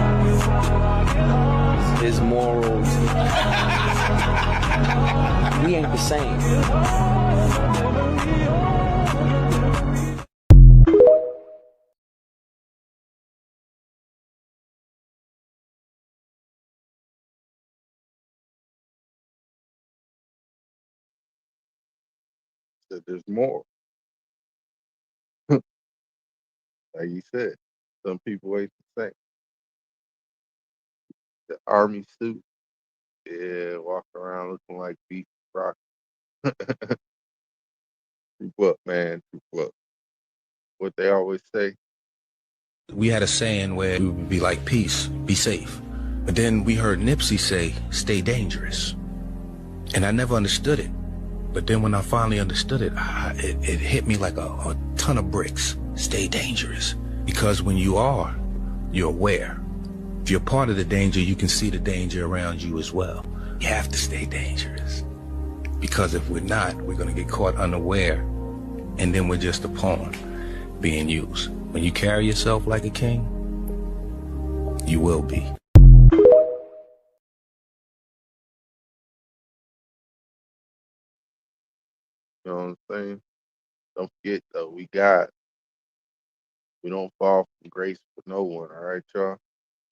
His morals. We ain't the same. That there's more. Like you said, some people ain't the same. The army suit, yeah, walk around looking like beef rock. Troop up, man, troop up. What they always say. We had a saying where we would be like, peace, be safe. But then we heard Nipsey say, stay dangerous. And I never understood it. But then when I finally understood it, it hit me like a ton of bricks. Stay dangerous. Because when you are, you're aware. If you're part of the danger, you can see the danger around you as well. You have to stay dangerous. Because if we're not, we're going to get caught unaware. And then we're just a pawn being used. When you carry yourself like a king, you will be. You know what I'm saying? Don't forget though, we God. We don't fall from grace for no one, all right, y'all?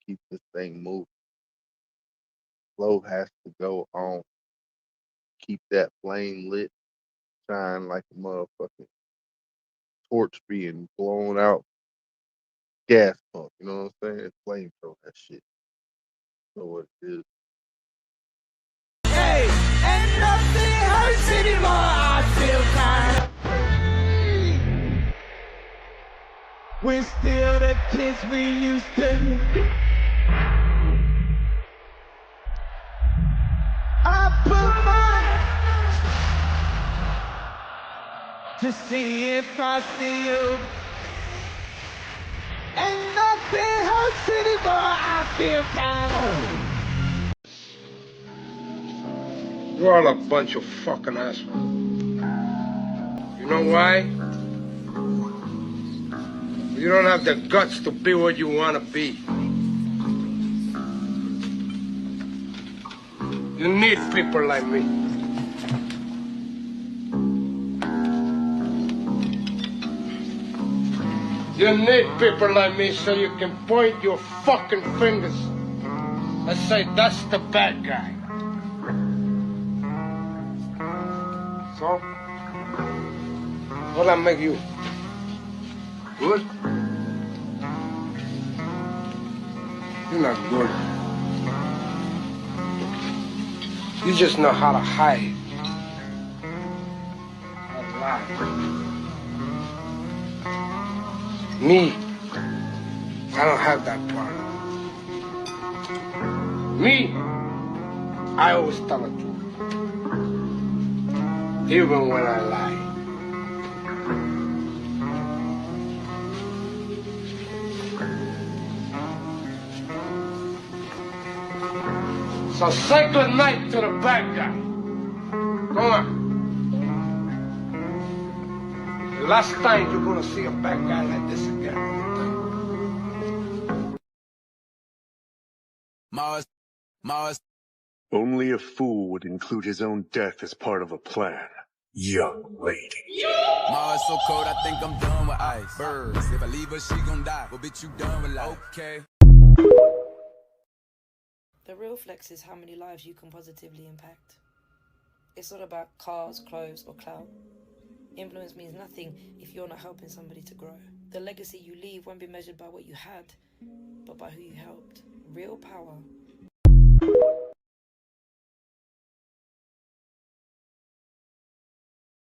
Keep this thing moving. Flow has to go on. Keep that flame lit. Shine like a motherfucking torch being blown out. Gas pump, you know what I'm saying? Flamethrower that shit. You know what it is. Hey, and nothing hurts anymore. I feel kind of free. We're still the kids we used to be. I put my to see if I see you. And nothing hurts anymore. I feel kind of. You're all a bunch of fucking assholes. You know why? You don't have the guts to be what you want to be. You need people like me. You need people like me so you can point your fucking fingers and say, that's the bad guy. So, what'll I make you? Good? You're not good. You just know how to hide. How to lie. Me, I don't have that part. Me, I always tell the truth. Even when I lie. So say good night to the bad guy. Come on. The last time you're gonna see a bad guy like this again. Mars. Only a fool would include his own death as part of a plan. Young lady. Mars so cold, I think I'm done with ice. Birds, if I leave her, she gon' die. Well, bitch, you done with life. Okay. The real flex is how many lives you can positively impact. It's not about cars, clothes, or clout. Influence means nothing if you're not helping somebody to grow. The legacy you leave won't be measured by what you had, but by who you helped. Real power